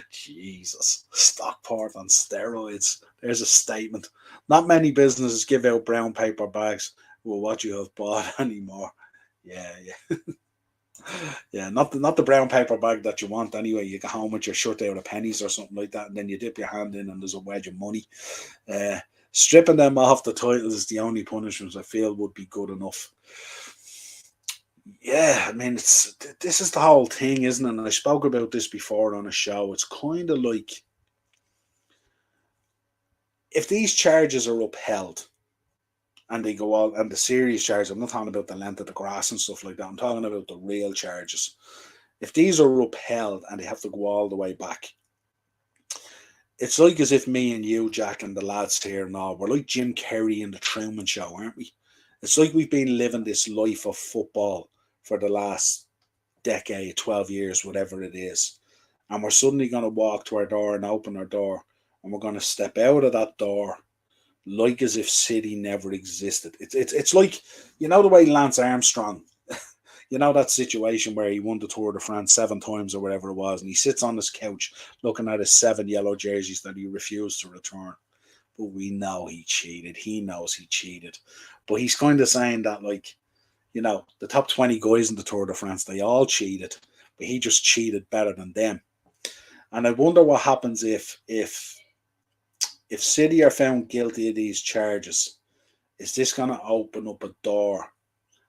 Jesus, Stockport on steroids. There's a statement. Not many businesses give out brown paper bags with what you have bought anymore. Yeah. Yeah, not the brown paper bag that you want anyway. You go home with your shirt out of pennies or something like that, and then you dip your hand in and there's a wedge of money. Uh, Stripping them off the titles is the only punishment I feel would be good enough. Yeah, I mean, this is the whole thing, isn't it? And I spoke about this before on a show. It's kind of like if these charges are upheld and they go all and the serious charges, I'm not talking about the length of the grass and stuff like that. I'm talking about the real charges. If these are upheld and they have to go all the way back, it's like as if me and you, Jack, and the lads here and all, we're like Jim Carrey in the Truman Show, aren't we? It's like we've been living this life of football for the last decade, 12 years, whatever it is. And we're suddenly going to walk to our door and open our door, and we're going to step out of that door like as if City never existed. It's like, you know, the way Lance Armstrong, you know, that situation where he won the Tour de France 7 times or whatever it was, and he sits on his couch looking at his 7 yellow jerseys that he refused to return. But we know he cheated. He knows he cheated. But he's kind of saying that, like, you know, the top 20 guys in the Tour de France, they all cheated, but he just cheated better than them. And I wonder what happens if City are found guilty of these charges. Is this going to open up a door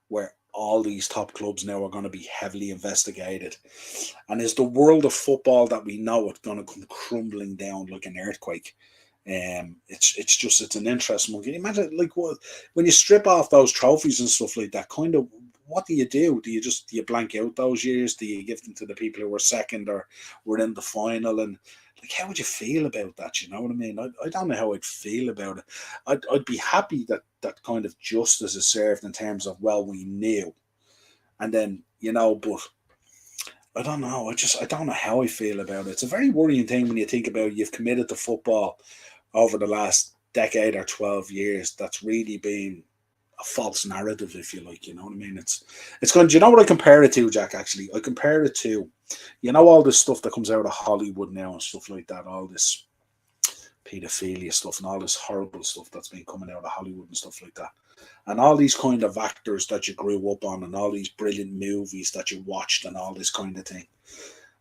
where all these top clubs now are going to be heavily investigated? And is the world of football that we know it going to come crumbling down like an earthquake? It's an interesting one. Can you imagine, like, what when you strip off those trophies and stuff like that? Kind of, what do you do? Do you blank out those years? Do you give them to the people who were second or were in the final? And like, how would you feel about that? You know what I mean? I don't know how I'd feel about it. I'd be happy that kind of justice is served in terms of, well, we knew, and then, you know, but I don't know. I don't know how I feel about it. It's a very worrying thing when you think about you've committed to football over the last decade or 12 years. That's really been a false narrative, if you like. You know what I mean? It's going. Do you know what I compare it to, Jack? Actually, I compare it to, you know, all this stuff that comes out of Hollywood now and stuff like that. All this pedophilia stuff and all this horrible stuff that's been coming out of Hollywood and stuff like that. And all these kind of actors that you grew up on and all these brilliant movies that you watched and all this kind of thing.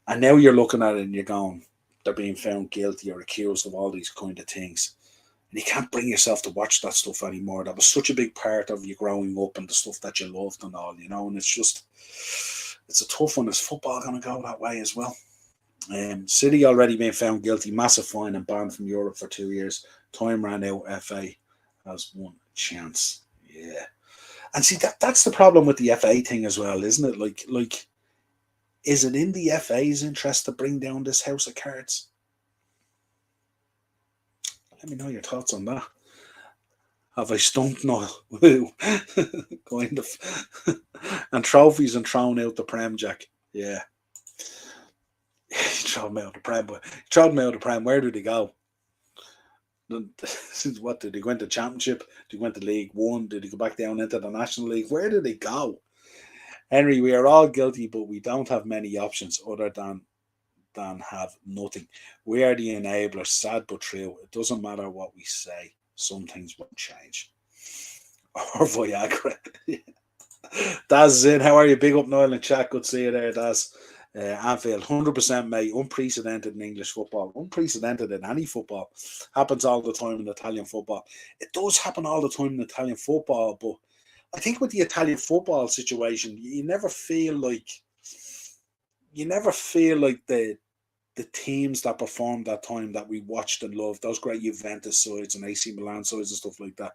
And now you're looking at it and you're going, they're being found guilty or accused of all these kind of things. And you can't bring yourself to watch that stuff anymore. That was such a big part of you growing up and the stuff that you loved and all, you know. And it's a tough one. Is football going to go that way as well? City already been found guilty, massive fine and banned from Europe for 2 years. Time ran out. FA has one chance. Yeah, and see that's the problem with the FA thing as well, isn't it? Like, is it in the FA's interest to bring down this house of cards? Let me know your thoughts on that. Have I stumped Niall? Kind of. And trophies and thrown out the Prem, Jack. Yeah. Throw them out the Prem. Throw them out the Prem. Where did he go? Since what, did he go into Championship? Did he go into League One? Did he go back down into the National League? Where did he go? Henry, we are all guilty, but we don't have many options other than have nothing. We are the enablers, sad but true. It doesn't matter what we say. Some things won't change. Or Viagra. Daz is in. How are you? Big up, Niall and chat. Good to see you there, Daz. Anfield, 100% mate. Unprecedented in English football. Unprecedented in any football. Happens all the time in Italian football. It does happen all the time in Italian football, but I think with the Italian football situation, you never feel like the teams that performed that time that we watched and loved, those great Juventus sides and AC Milan sides and stuff like that.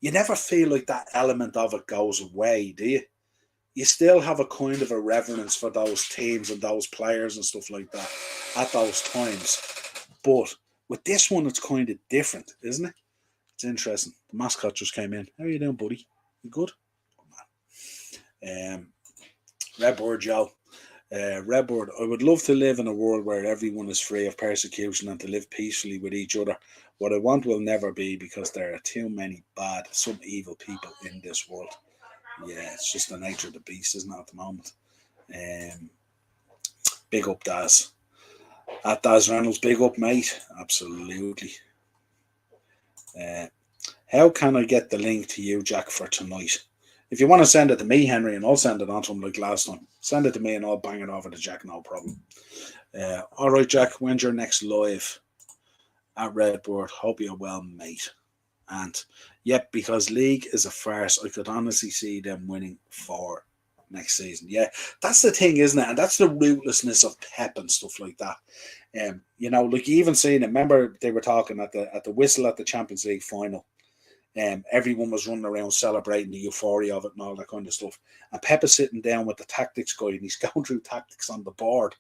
You never feel like that element of it goes away, do you? You still have a kind of a reverence for those teams and those players and stuff like that at those times. But with this one, it's kind of different, isn't it? It's interesting. The mascot just came in. How are you doing, buddy? You good? Good man. Redbird Joe. Redbird, I would love to live in a world where everyone is free of persecution and to live peacefully with each other. What I want will never be, because there are too many bad, some evil people in this world. Yeah, it's just the nature of the beast, isn't it, at the moment? Big up, Daz. At Daz Reynolds, big up, mate. Absolutely. How can I get the link to you, Jack, for tonight? If you want to send it to me, Henry, and I'll send it on to him like last time. Send it to me and I'll bang it over to Jack, no problem. All right, Jack, when's your next live at Redbird? Hope you're well, mate. And yep, because league is a farce. I could honestly see them winning for next season. Yeah, that's the thing, isn't it? And that's the rootlessness of Pep and stuff like that. You know, like you even seen it. Remember they were talking at the whistle at the Champions League final. Everyone was running around celebrating the euphoria of it and all that kind of stuff. And Pep is sitting down with the tactics guy and he's going through tactics on the board.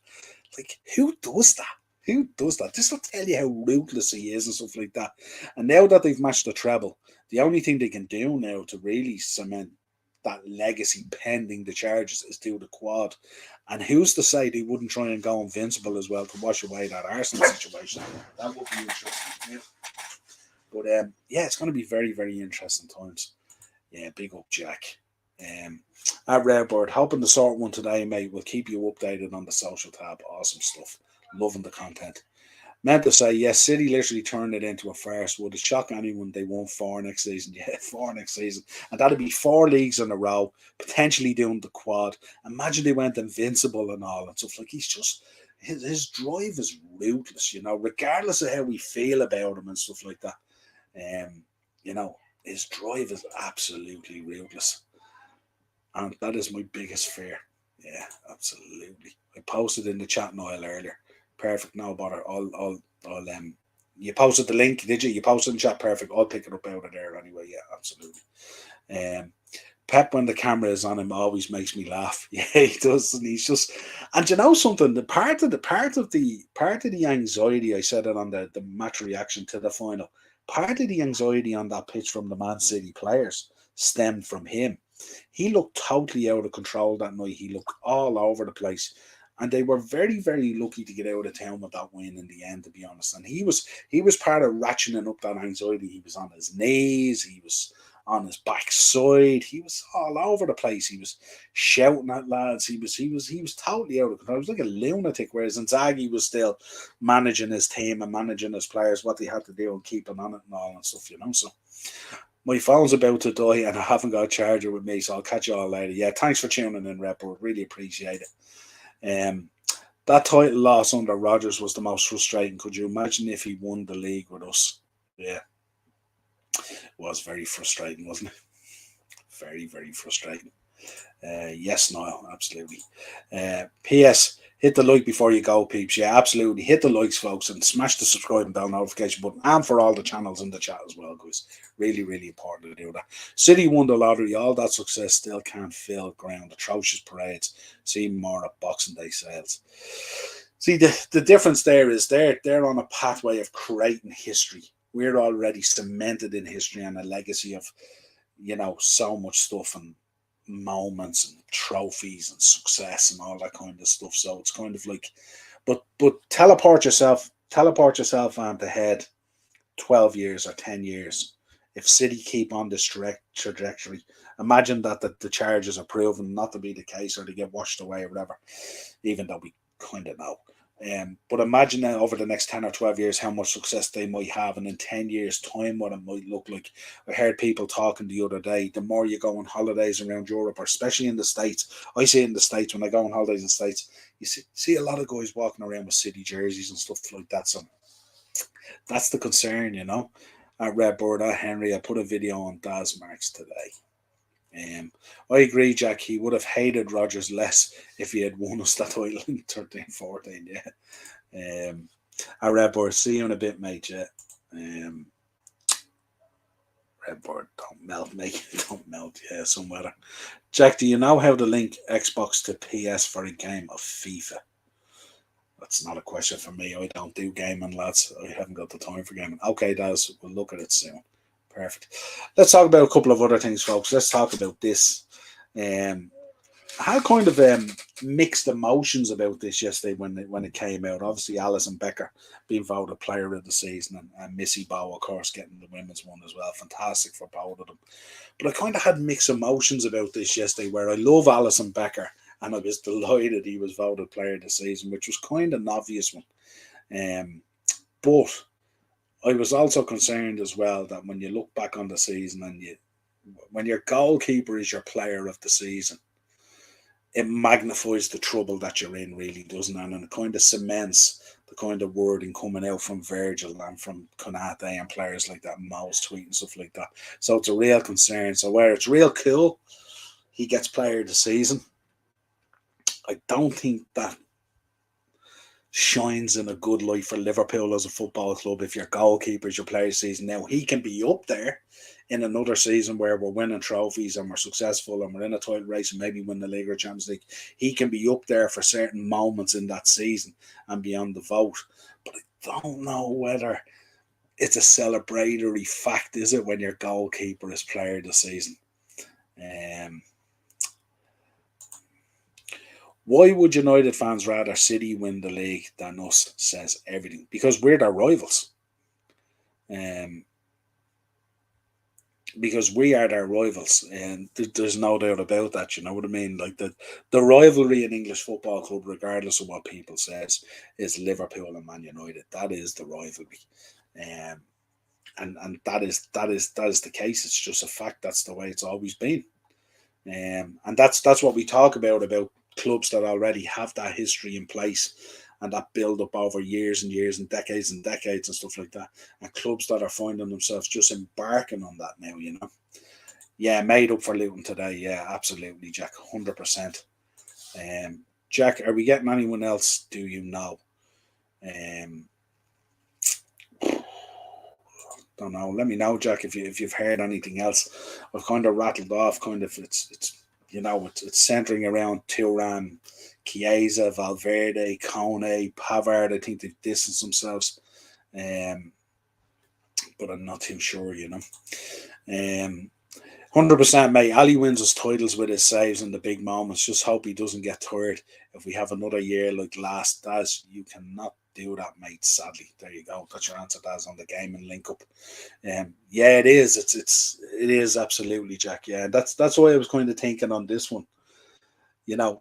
Like, who does that? Who does that? This will tell you how ruthless he is and stuff like that. And now that they've matched the treble, the only thing they can do now to really cement that legacy pending the charges is do the quad. And who's to say they wouldn't try and go invincible as well to wash away that Arsenal situation? That would be interesting. Yeah. But yeah, it's going to be very, very interesting times. Yeah, big up, Jack. At Redbird, hoping to sort one today, mate. We'll keep you updated on the social tab. Awesome stuff. Loving the content. Meant to say, yes, City literally turned it into a farce. Would it shock anyone they won 4 next season? Yeah, 4 next season. And that'd be 4 leagues in a row, potentially doing the quad. Imagine they went invincible and all and stuff. Like, he's just, his drive is ruthless, you know, regardless of how we feel about him and stuff like that. You know, his drive is absolutely ruthless. And that is my biggest fear. Yeah, absolutely. I posted in the chat, Niall, earlier. Perfect, no bother. I'll you posted the link, did you? You posted in chat, perfect. I'll pick it up out of there anyway. Yeah, absolutely. Pep, when the camera is on him, always makes me laugh. Yeah, he does, and he's just. And you know something? The part of the anxiety, I said it on the match reaction to the final. Part of the anxiety on that pitch from the Man City players stemmed from him. He looked totally out of control that night. He looked all over the place. And they were very, very lucky to get out of town with that win in the end, to be honest. And he was part of ratcheting up that anxiety. He was on his knees, he was on his backside, he was all over the place. He was shouting at lads. He was totally out of control. He was like a lunatic, whereas Inzaghi was still managing his team and managing his players, what they had to do and keeping on it and all and stuff, you know. So my phone's about to die and I haven't got a charger with me, so I'll catch you all later. Yeah, thanks for tuning in, Redbird. Really appreciate it. That title loss under Rodgers was the most frustrating. Could you imagine if he won the league with us? Yeah, it was very frustrating, wasn't it? Very, very frustrating. Yes, Niall, absolutely. P.S. Hit the like before you go, peeps. Yeah, absolutely. Hit the likes, folks, and smash the subscribe and bell notification button. And for all the channels in the chat as well, guys. Really, really important to do that. City won the lottery. All that success still can't fill ground. Atrocious parades. See more at Boxing Day sales. See, the difference there is they're on a pathway of creating history. We're already cemented in history and a legacy of, you know, so much stuff and moments and trophies and success and all that kind of stuff. So it's kind of like, but teleport yourself and ahead 12 years or 10 years. If City keep on this trajectory, imagine that the charges are proven not to be the case or they get washed away or whatever, even though we kind of know. But imagine that over the next 10 or 12 years how much success they might have, and in 10 years' time what it might look like. I heard people talking the other day, the more you go on holidays around Europe, or especially in the States, I see it in the States when I go on holidays in the States, you see a lot of guys walking around with City jerseys and stuff like that. So that's the concern, you know. At Redbird, at Henry, I put a video on Daz Marks today. I agree, Jack. He would have hated Rodgers less if he had won us that title in 13-14. Yeah. At Redbird, see you in a bit, mate. Yeah. Redbird, don't melt, mate. Don't melt. Yeah, some weather. Jack, do you know how to link Xbox to PS for a game of FIFA? That's not a question for me. I don't do gaming, lads. I haven't got the time for gaming. Okay, Daz, we'll look at it soon. Perfect. Let's talk about a couple of other things, folks. Let's talk about this. I had kind of mixed emotions about this yesterday when it came out. Obviously, Alisson Becker being voted Player of the Season, and Missy Bow, of course, getting the women's one as well. Fantastic for both of them. But I kind of had mixed emotions about this yesterday, where I love Alisson Becker, and I was delighted he was voted Player of the Season, which was kind of an obvious one. But I was also concerned as well that when you look back on the season and when your goalkeeper is your player of the season, it magnifies the trouble that you're in, really, doesn't it? And it kind of cements the kind of wording coming out from Virgil and from Konate and players like that, Mo's tweet and stuff like that. So it's a real concern. So where it's real cool, he gets player of the season. I don't think that shines in a good light for Liverpool as a football club if your goalkeeper is your player of the season. Now, he can be up there in another season where we're winning trophies and we're successful and we're in a title race and maybe win the League or Champions League. He can be up there for certain moments in that season and be on the vote. But I don't know whether it's a celebratory fact, is it, when your goalkeeper is player of the season? Why would United fans rather City win the league than us? Says everything. Because we're their rivals. Because we are their rivals, and there's no doubt about that. You know what I mean? Like the rivalry in English football club, regardless of what people says, is Liverpool and Man United. That is the rivalry, and that is the case. It's just a fact. That's the way it's always been, and that's what we talk about clubs that already have that history in place and that build up over years and years and decades and stuff like that. And clubs that are finding themselves just embarking on that now, you know. Yeah, made up for Luton today. Yeah, absolutely, Jack. 100%. Jack, are we getting anyone else? Do you know? Don't know. Let me know, Jack, if you've heard anything else. I've kind of rattled off. Kind of it's it's centering around Turan, Chiesa, Valverde, Kone, Pavard. I think they've distanced themselves, but I'm not too sure. 100%, mate. Ali wins us titles with his saves and the big moments. Just hope he doesn't get tired. If we have another year like last, Daz, you cannot do that, mate. Sadly, there you go. That's your answer, Daz, on the game and link up. Yeah, it is. It is absolutely, Jack. Yeah, that's why I was kind of thinking on this one. The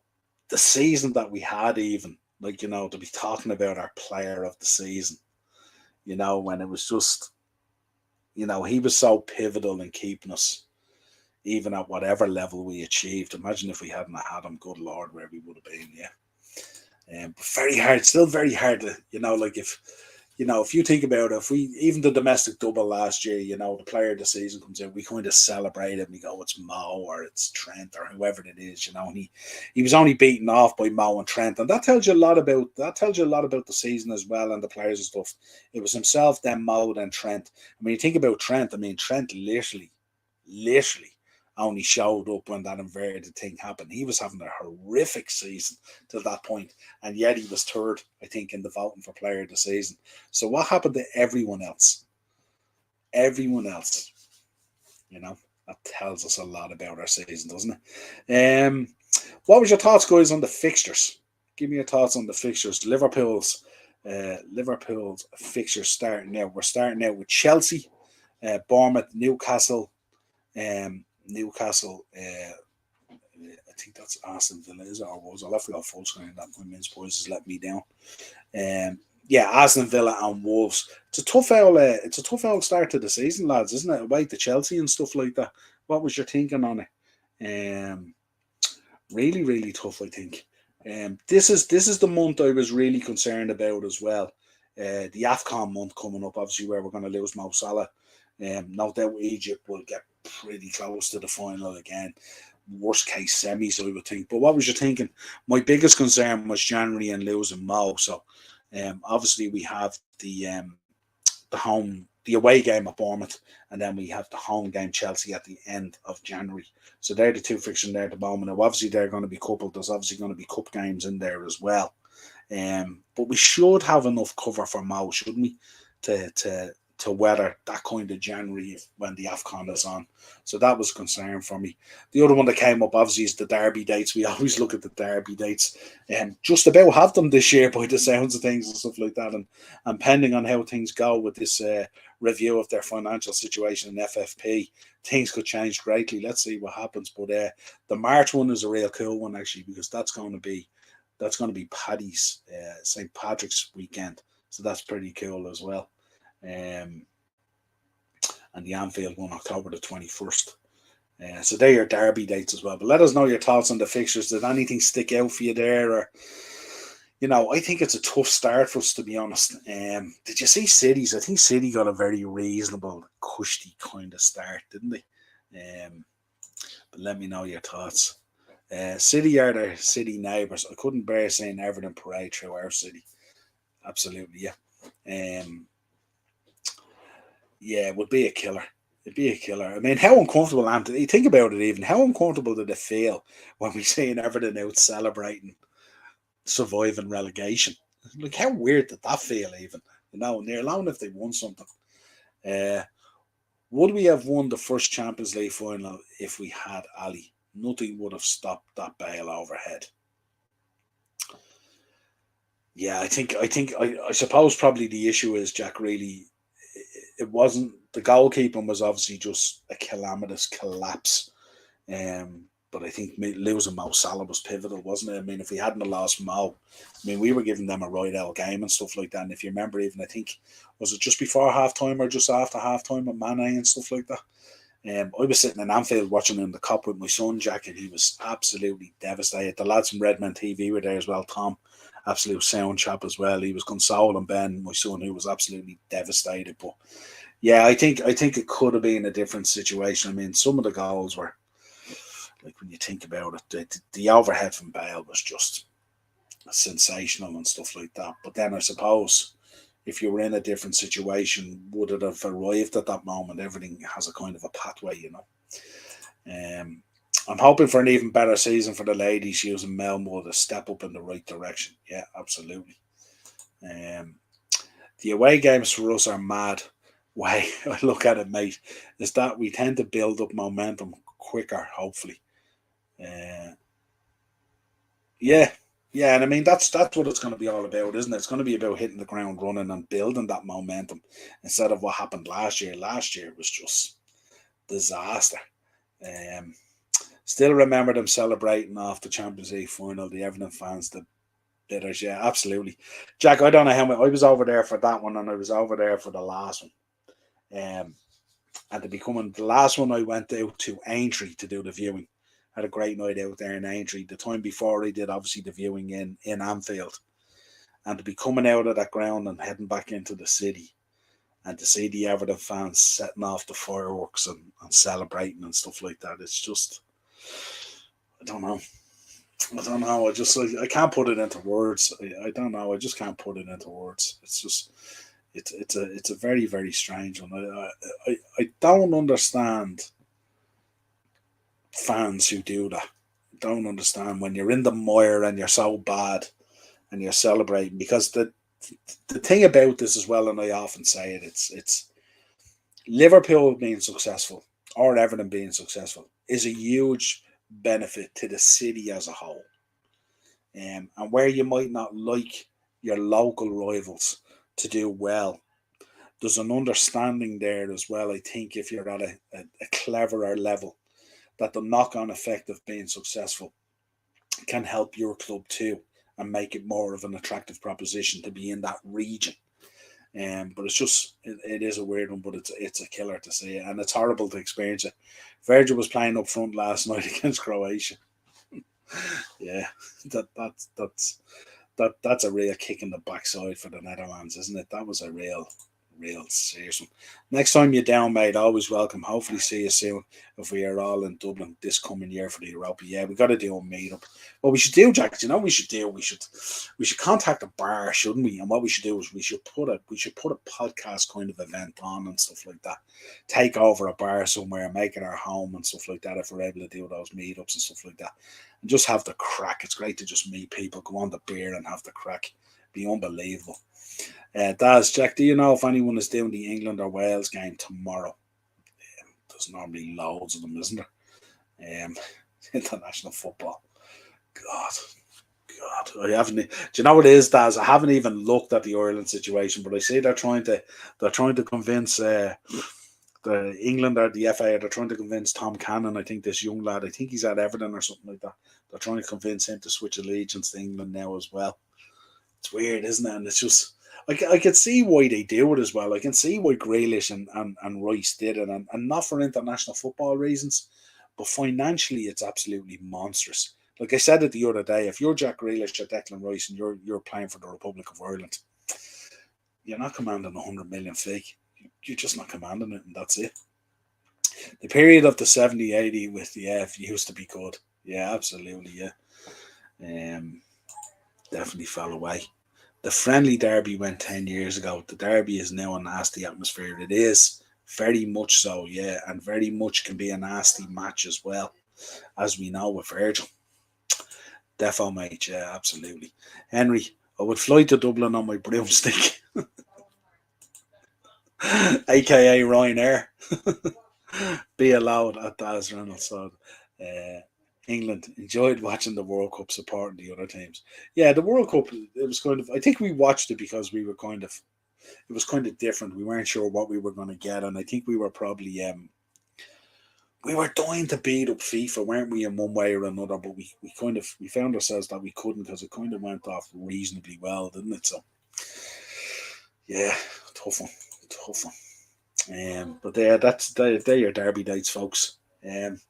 season that we had, even to be talking about our player of the season. When it was just, he was so pivotal in keeping us even at whatever level we achieved. Imagine if we hadn't had him, good Lord, where we would have been, yeah. But very hard, still very hard to, if you think about it, if we, even the domestic double last year, the player of the season comes in, we kind of celebrate it and we go, it's Mo or it's Trent or whoever it is, and he was only beaten off by Mo and Trent. And that tells you a lot about the season as well and the players and stuff. It was himself, then Mo, then Trent. I mean, you think about Trent, Trent literally only showed up when that inverted thing happened. He was having a horrific season to that point, and yet he was third, I think, in the voting for player of the season. So what happened to everyone else? That tells us a lot about our season, doesn't it? What was your thoughts, guys, on the fixtures? Give me your thoughts on the fixtures. Liverpool's fixtures starting out. We're starting out with Chelsea, Bournemouth, Newcastle, I think that's Aston Villa, is it, or was I'll have to go full screen. That my mince boys has let me down. Aston Villa and Wolves. It's a tough old start to the season, lads, isn't it? Away to Chelsea and stuff like that. What was your thinking on it? Really, really tough, I think. This is the month I was really concerned about as well. The AFCON month coming up, obviously, where we're going to lose Mo Salah. No doubt Egypt will get pretty close to the final again. Worst case semis, I would think. But what was you thinking? My biggest concern was January and losing Mo. So obviously we have the away game at Bournemouth, and then we have the home game Chelsea at the end of January. So they're the two fixtures there at the moment. Now, obviously they're going to be coupled. There's obviously going to be cup games in there as well. But we should have enough cover for Mo, shouldn't we? To weather that kind of January when the AFCON is on. So that was a concern for me. The other one that came up, obviously, is the derby dates. We always look at the derby dates and just about have them this year by the sounds of things and stuff like that. And pending on how things go with this review of their financial situation in FFP, things could change greatly. Let's see what happens. But the March one is a real cool one, actually, because that's going to be Paddy's St. Patrick's weekend. So that's pretty cool as well. And the Anfield one, October the 21st. So they're your derby dates as well. But let us know your thoughts on the fixtures. Did anything stick out for you there? Or, I think it's a tough start for us, to be honest. Did you see City's? I think City got a very reasonable, cushy kind of start, didn't they? But let me know your thoughts. City are their city neighbours. I couldn't bear saying Everton parade through our city. Absolutely, yeah. Yeah, it would be a killer. It'd be a killer. I mean, how uncomfortable, Anthony? Think about it even. How uncomfortable did it feel when we seen Everton out celebrating surviving relegation? Like, how weird did that feel even? Near alone if they won something. Uh, would we have won the first Champions League final if we had Ali? Nothing would have stopped that bale overhead. Yeah, I suppose probably the issue is, Jack, really it wasn't the goalkeeping was obviously just a calamitous collapse. But I think losing Mo Salah was pivotal, wasn't it? I mean, if we hadn't lost Mo, I mean, we were giving them a right out game and stuff like that. And if you remember, even I think was it just before half time or just after half time with Mane and stuff like that. I was sitting in Anfield watching in the Cup with my son Jack, and he was absolutely devastated. The lads from Redman TV were there as well. Tom, absolute sound chap as well. He was consoling Ben, my son, who was absolutely devastated. But yeah, I think it could have been a different situation. I mean, some of the goals were like, when you think about it, the overhead from Bale was just sensational and stuff like that. But then I suppose if you were in a different situation, would it have arrived at that moment? Everything has a kind of a pathway. I'm hoping for an even better season for the ladies using Melmo to step up in the right direction. Yeah, absolutely. The away games for us are mad. Way I look at it, mate, is that we tend to build up momentum quicker, hopefully. Uh, yeah, yeah, and I mean that's what it's going to be all about, isn't it? It's going to be about hitting the ground running and building that momentum instead of what happened last year. Last year was just disaster. Um, Still remember them celebrating off the Champions League final. The Everton fans, the bitters, yeah, absolutely. Jack, I don't know how many. I was over there for that one, and I was over there for the last one. Um, and to becoming the last one, I went out to Aintree to do the viewing. Had a great night out there in Aintree. The time before I did obviously the viewing in Anfield, and to be coming out of that ground and heading back into the city, and to see the Everton fans setting off the fireworks and celebrating and stuff like that, it's just, I don't know. I don't know. I can't put it into words. I don't know. I just can't put it into words. It's just it's a very, very strange one. I don't understand fans who do that. I don't understand when you're in the mire and you're so bad and you're celebrating, because the thing about this as well, and I often say it, it's Liverpool being successful or Everton being successful is a huge benefit to the city as a whole. And where you might not like your local rivals to do well, there's an understanding there as well. I think if you're at a cleverer level, that the knock on effect of being successful can help your club too and make it more of an attractive proposition to be in that region. But it's just it is a weird one, but it's a killer to see it, and it's horrible to experience it. Virgil was playing up front last night against Croatia. Yeah, that's a real kick in the backside for the Netherlands, isn't it? That was a real serious one. Next time you're down, mate, always welcome. Hopefully see you soon if we are all in Dublin this coming year for the Europa. Yeah, we got to do a meetup. What we should do, Jack, what we should do? We should contact a bar, shouldn't we? And what we should do is we should put a podcast kind of event on and stuff like that. Take over a bar somewhere, make it our home and stuff like that if we're able to do those meetups and stuff like that. And just have the crack. It's great to just meet people, go on the beer and have the crack. Be unbelievable. Daz, Jack, do you know if anyone is doing the England or Wales game tomorrow? There's normally loads of them, isn't there? International football. God, I haven't. Do you know what it is, Daz? I haven't even looked at the Ireland situation, but I see they're trying to convince the England or the FA. They're trying to convince Tom Cannon. I think this young lad. I think he's at Everton or something like that. They're trying to convince him to switch allegiance to England now as well. It's weird, isn't it? And it's just, I can see why they do it as well. I can see why Grealish and Rice did it, and not for international football reasons, but financially, it's absolutely monstrous. Like I said it the other day, if you're Jack Grealish or Declan Rice and you're playing for the Republic of Ireland, you're not commanding 100 million fee. You're just not commanding it, and that's it. The period of the 70, 80 with the F used to be good. Yeah, absolutely, yeah. Definitely fell away. The friendly derby went 10 years ago. The derby is now a nasty atmosphere. It is very much so, yeah, and very much can be a nasty match as well, as we know with Virgil. Defo, mate, yeah, absolutely. Henry, I would fly to Dublin on my broomstick, aka Ryanair. Be allowed at Daz Reynolds. So, England enjoyed watching the World Cup, supporting the other teams. Yeah, the World Cup. It was kind of. I think we watched it because we were kind of. It was kind of different. We weren't sure what we were going to get, and I think we were probably. We were dying to beat up FIFA, weren't we, in one way or another? But we kind of we found ourselves that we couldn't because it kind of went off reasonably well, didn't it? So, yeah, tough one, tough one. But yeah, they're your derby dates, folks.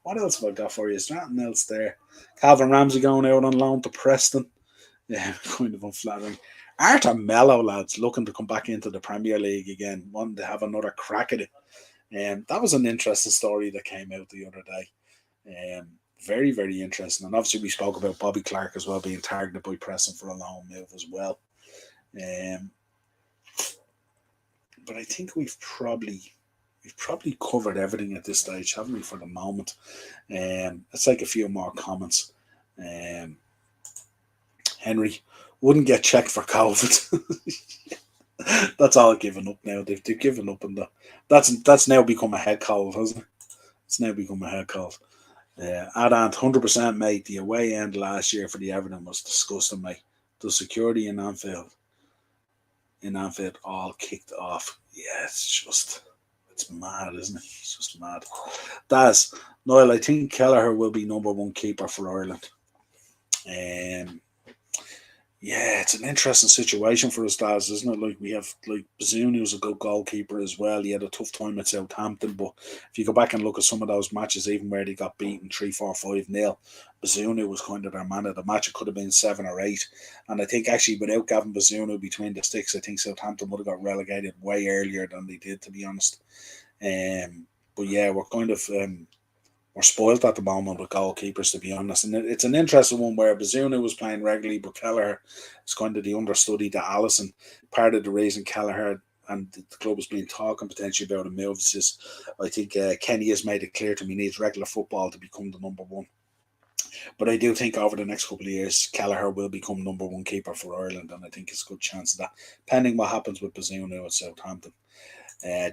What else have I got for you? Is there nothing else there? Calvin Ramsey going out on loan to Preston. Yeah, kind of unflattering. Arthur Mello, lads, looking to come back into the Premier League again, wanting to have another crack at it. That was an interesting story that came out the other day. Very, very interesting. And obviously, we spoke about Bobby Clark as well being targeted by Preston for a loan move as well. But I think we've probably covered everything at this stage, haven't we, for the moment? Let's take a few more comments. Henry wouldn't get checked for COVID. That's all given up now. They've given up, and that's now become a head cold, hasn't it? It's now become a head cold. Adant, 100%, mate. The away end last year for the Everton was disgusting, mate. The security in Anfield all kicked off. Yeah, it's mad, isn't it? It's just mad. Daz, Niall, I think Kelleher will be number one keeper for Ireland. Yeah, it's an interesting situation for us, Daz, isn't it? Like, we have, like, Bazunu, who's a good goalkeeper as well. He had a tough time at Southampton, but if you go back and look at some of those matches, even where they got beaten 3-4-5-0, Bazunu was kind of their man of the match. It could have been 7 or 8. And I think, actually, without Gavin Bazunu between the sticks, I think Southampton would have got relegated way earlier than they did, to be honest. But yeah, we're kind of... we're spoiled at the moment with goalkeepers, to be honest. And it's an interesting one where Bazunu was playing regularly, but Kelleher is kind of the understudy to Allison. Part of the reason Kelleher and the club has been talking potentially about a move is just, I think Kenny has made it clear to me he needs regular football to become the number one. But I do think over the next couple of years, Kelleher will become number one keeper for Ireland, and I think it's a good chance of that, pending what happens with Bazunu at Southampton.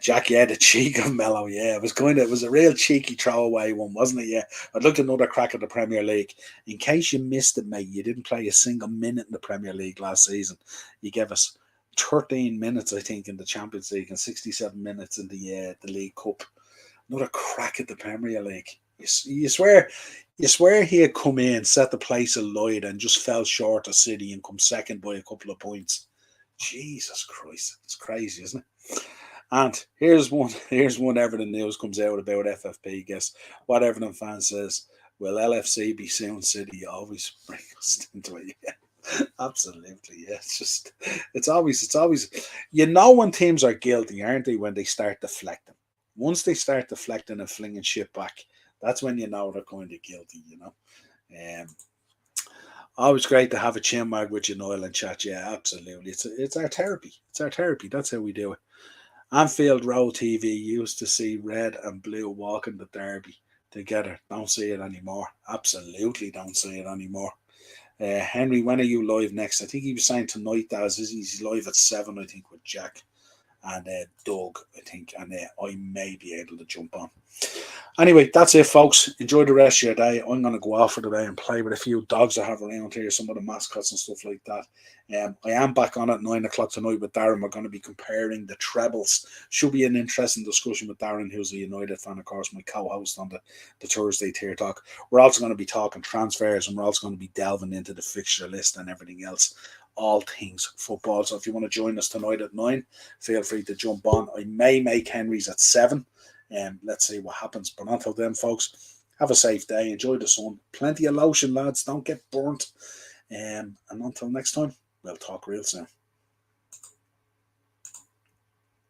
Jack, yeah, the cheek of Mello, yeah, it was a real cheeky throwaway one, wasn't it? Yeah, I'd look at another crack at the Premier League. In case you missed it, mate, you didn't play a single minute in the Premier League last season. You gave us 13 minutes, I think, in the Champions League and 67 minutes in the League Cup. Another crack at the Premier League. You swear he had come in, set the place alight, and just fell short of City and come second by a couple of points. Jesus Christ, it's crazy, isn't it? And here's one Everton news comes out about FFP. Guess what Everton fan says? Will LFC be soon City? Always bring us into it. Yeah, absolutely. Yeah, it's always. You know when teams are guilty, aren't they? When they start deflecting. Once they start deflecting and flinging shit back, that's when you know they're kind of guilty. You know. Always great to have a chinwag with you, Niall, and chat. Yeah, absolutely. It's our therapy. It's our therapy. That's how we do it. Anfield Road TV used to see red and blue walking the derby together. Don't see it anymore. Absolutely don't see it anymore. Henry, when are you live next? I think he was saying tonight, Daz. He's live at 7, I think, with Jack and Doug, I think. And I may be able to jump on. Anyway, that's it, folks. Enjoy the rest of your day. I'm going to go off for the day and play with a few dogs I have around here, some of the mascots and stuff like that. I am back on at 9 o'clock tonight with Darren. We're going to be comparing the trebles. Should be an interesting discussion with Darren, who's a United fan, of course, my co-host on the Thursday Tier Talk. We're also going to be talking transfers, and we're also going to be delving into the fixture list and everything else. All things football. So if you want to join us tonight at 9, feel free to jump on. I may make Henry's at 7. Let's see what happens. But until then, folks, Have a safe day. Enjoy the sun. Plenty of lotion, lads. Don't get burnt. And until next time, we'll talk real soon.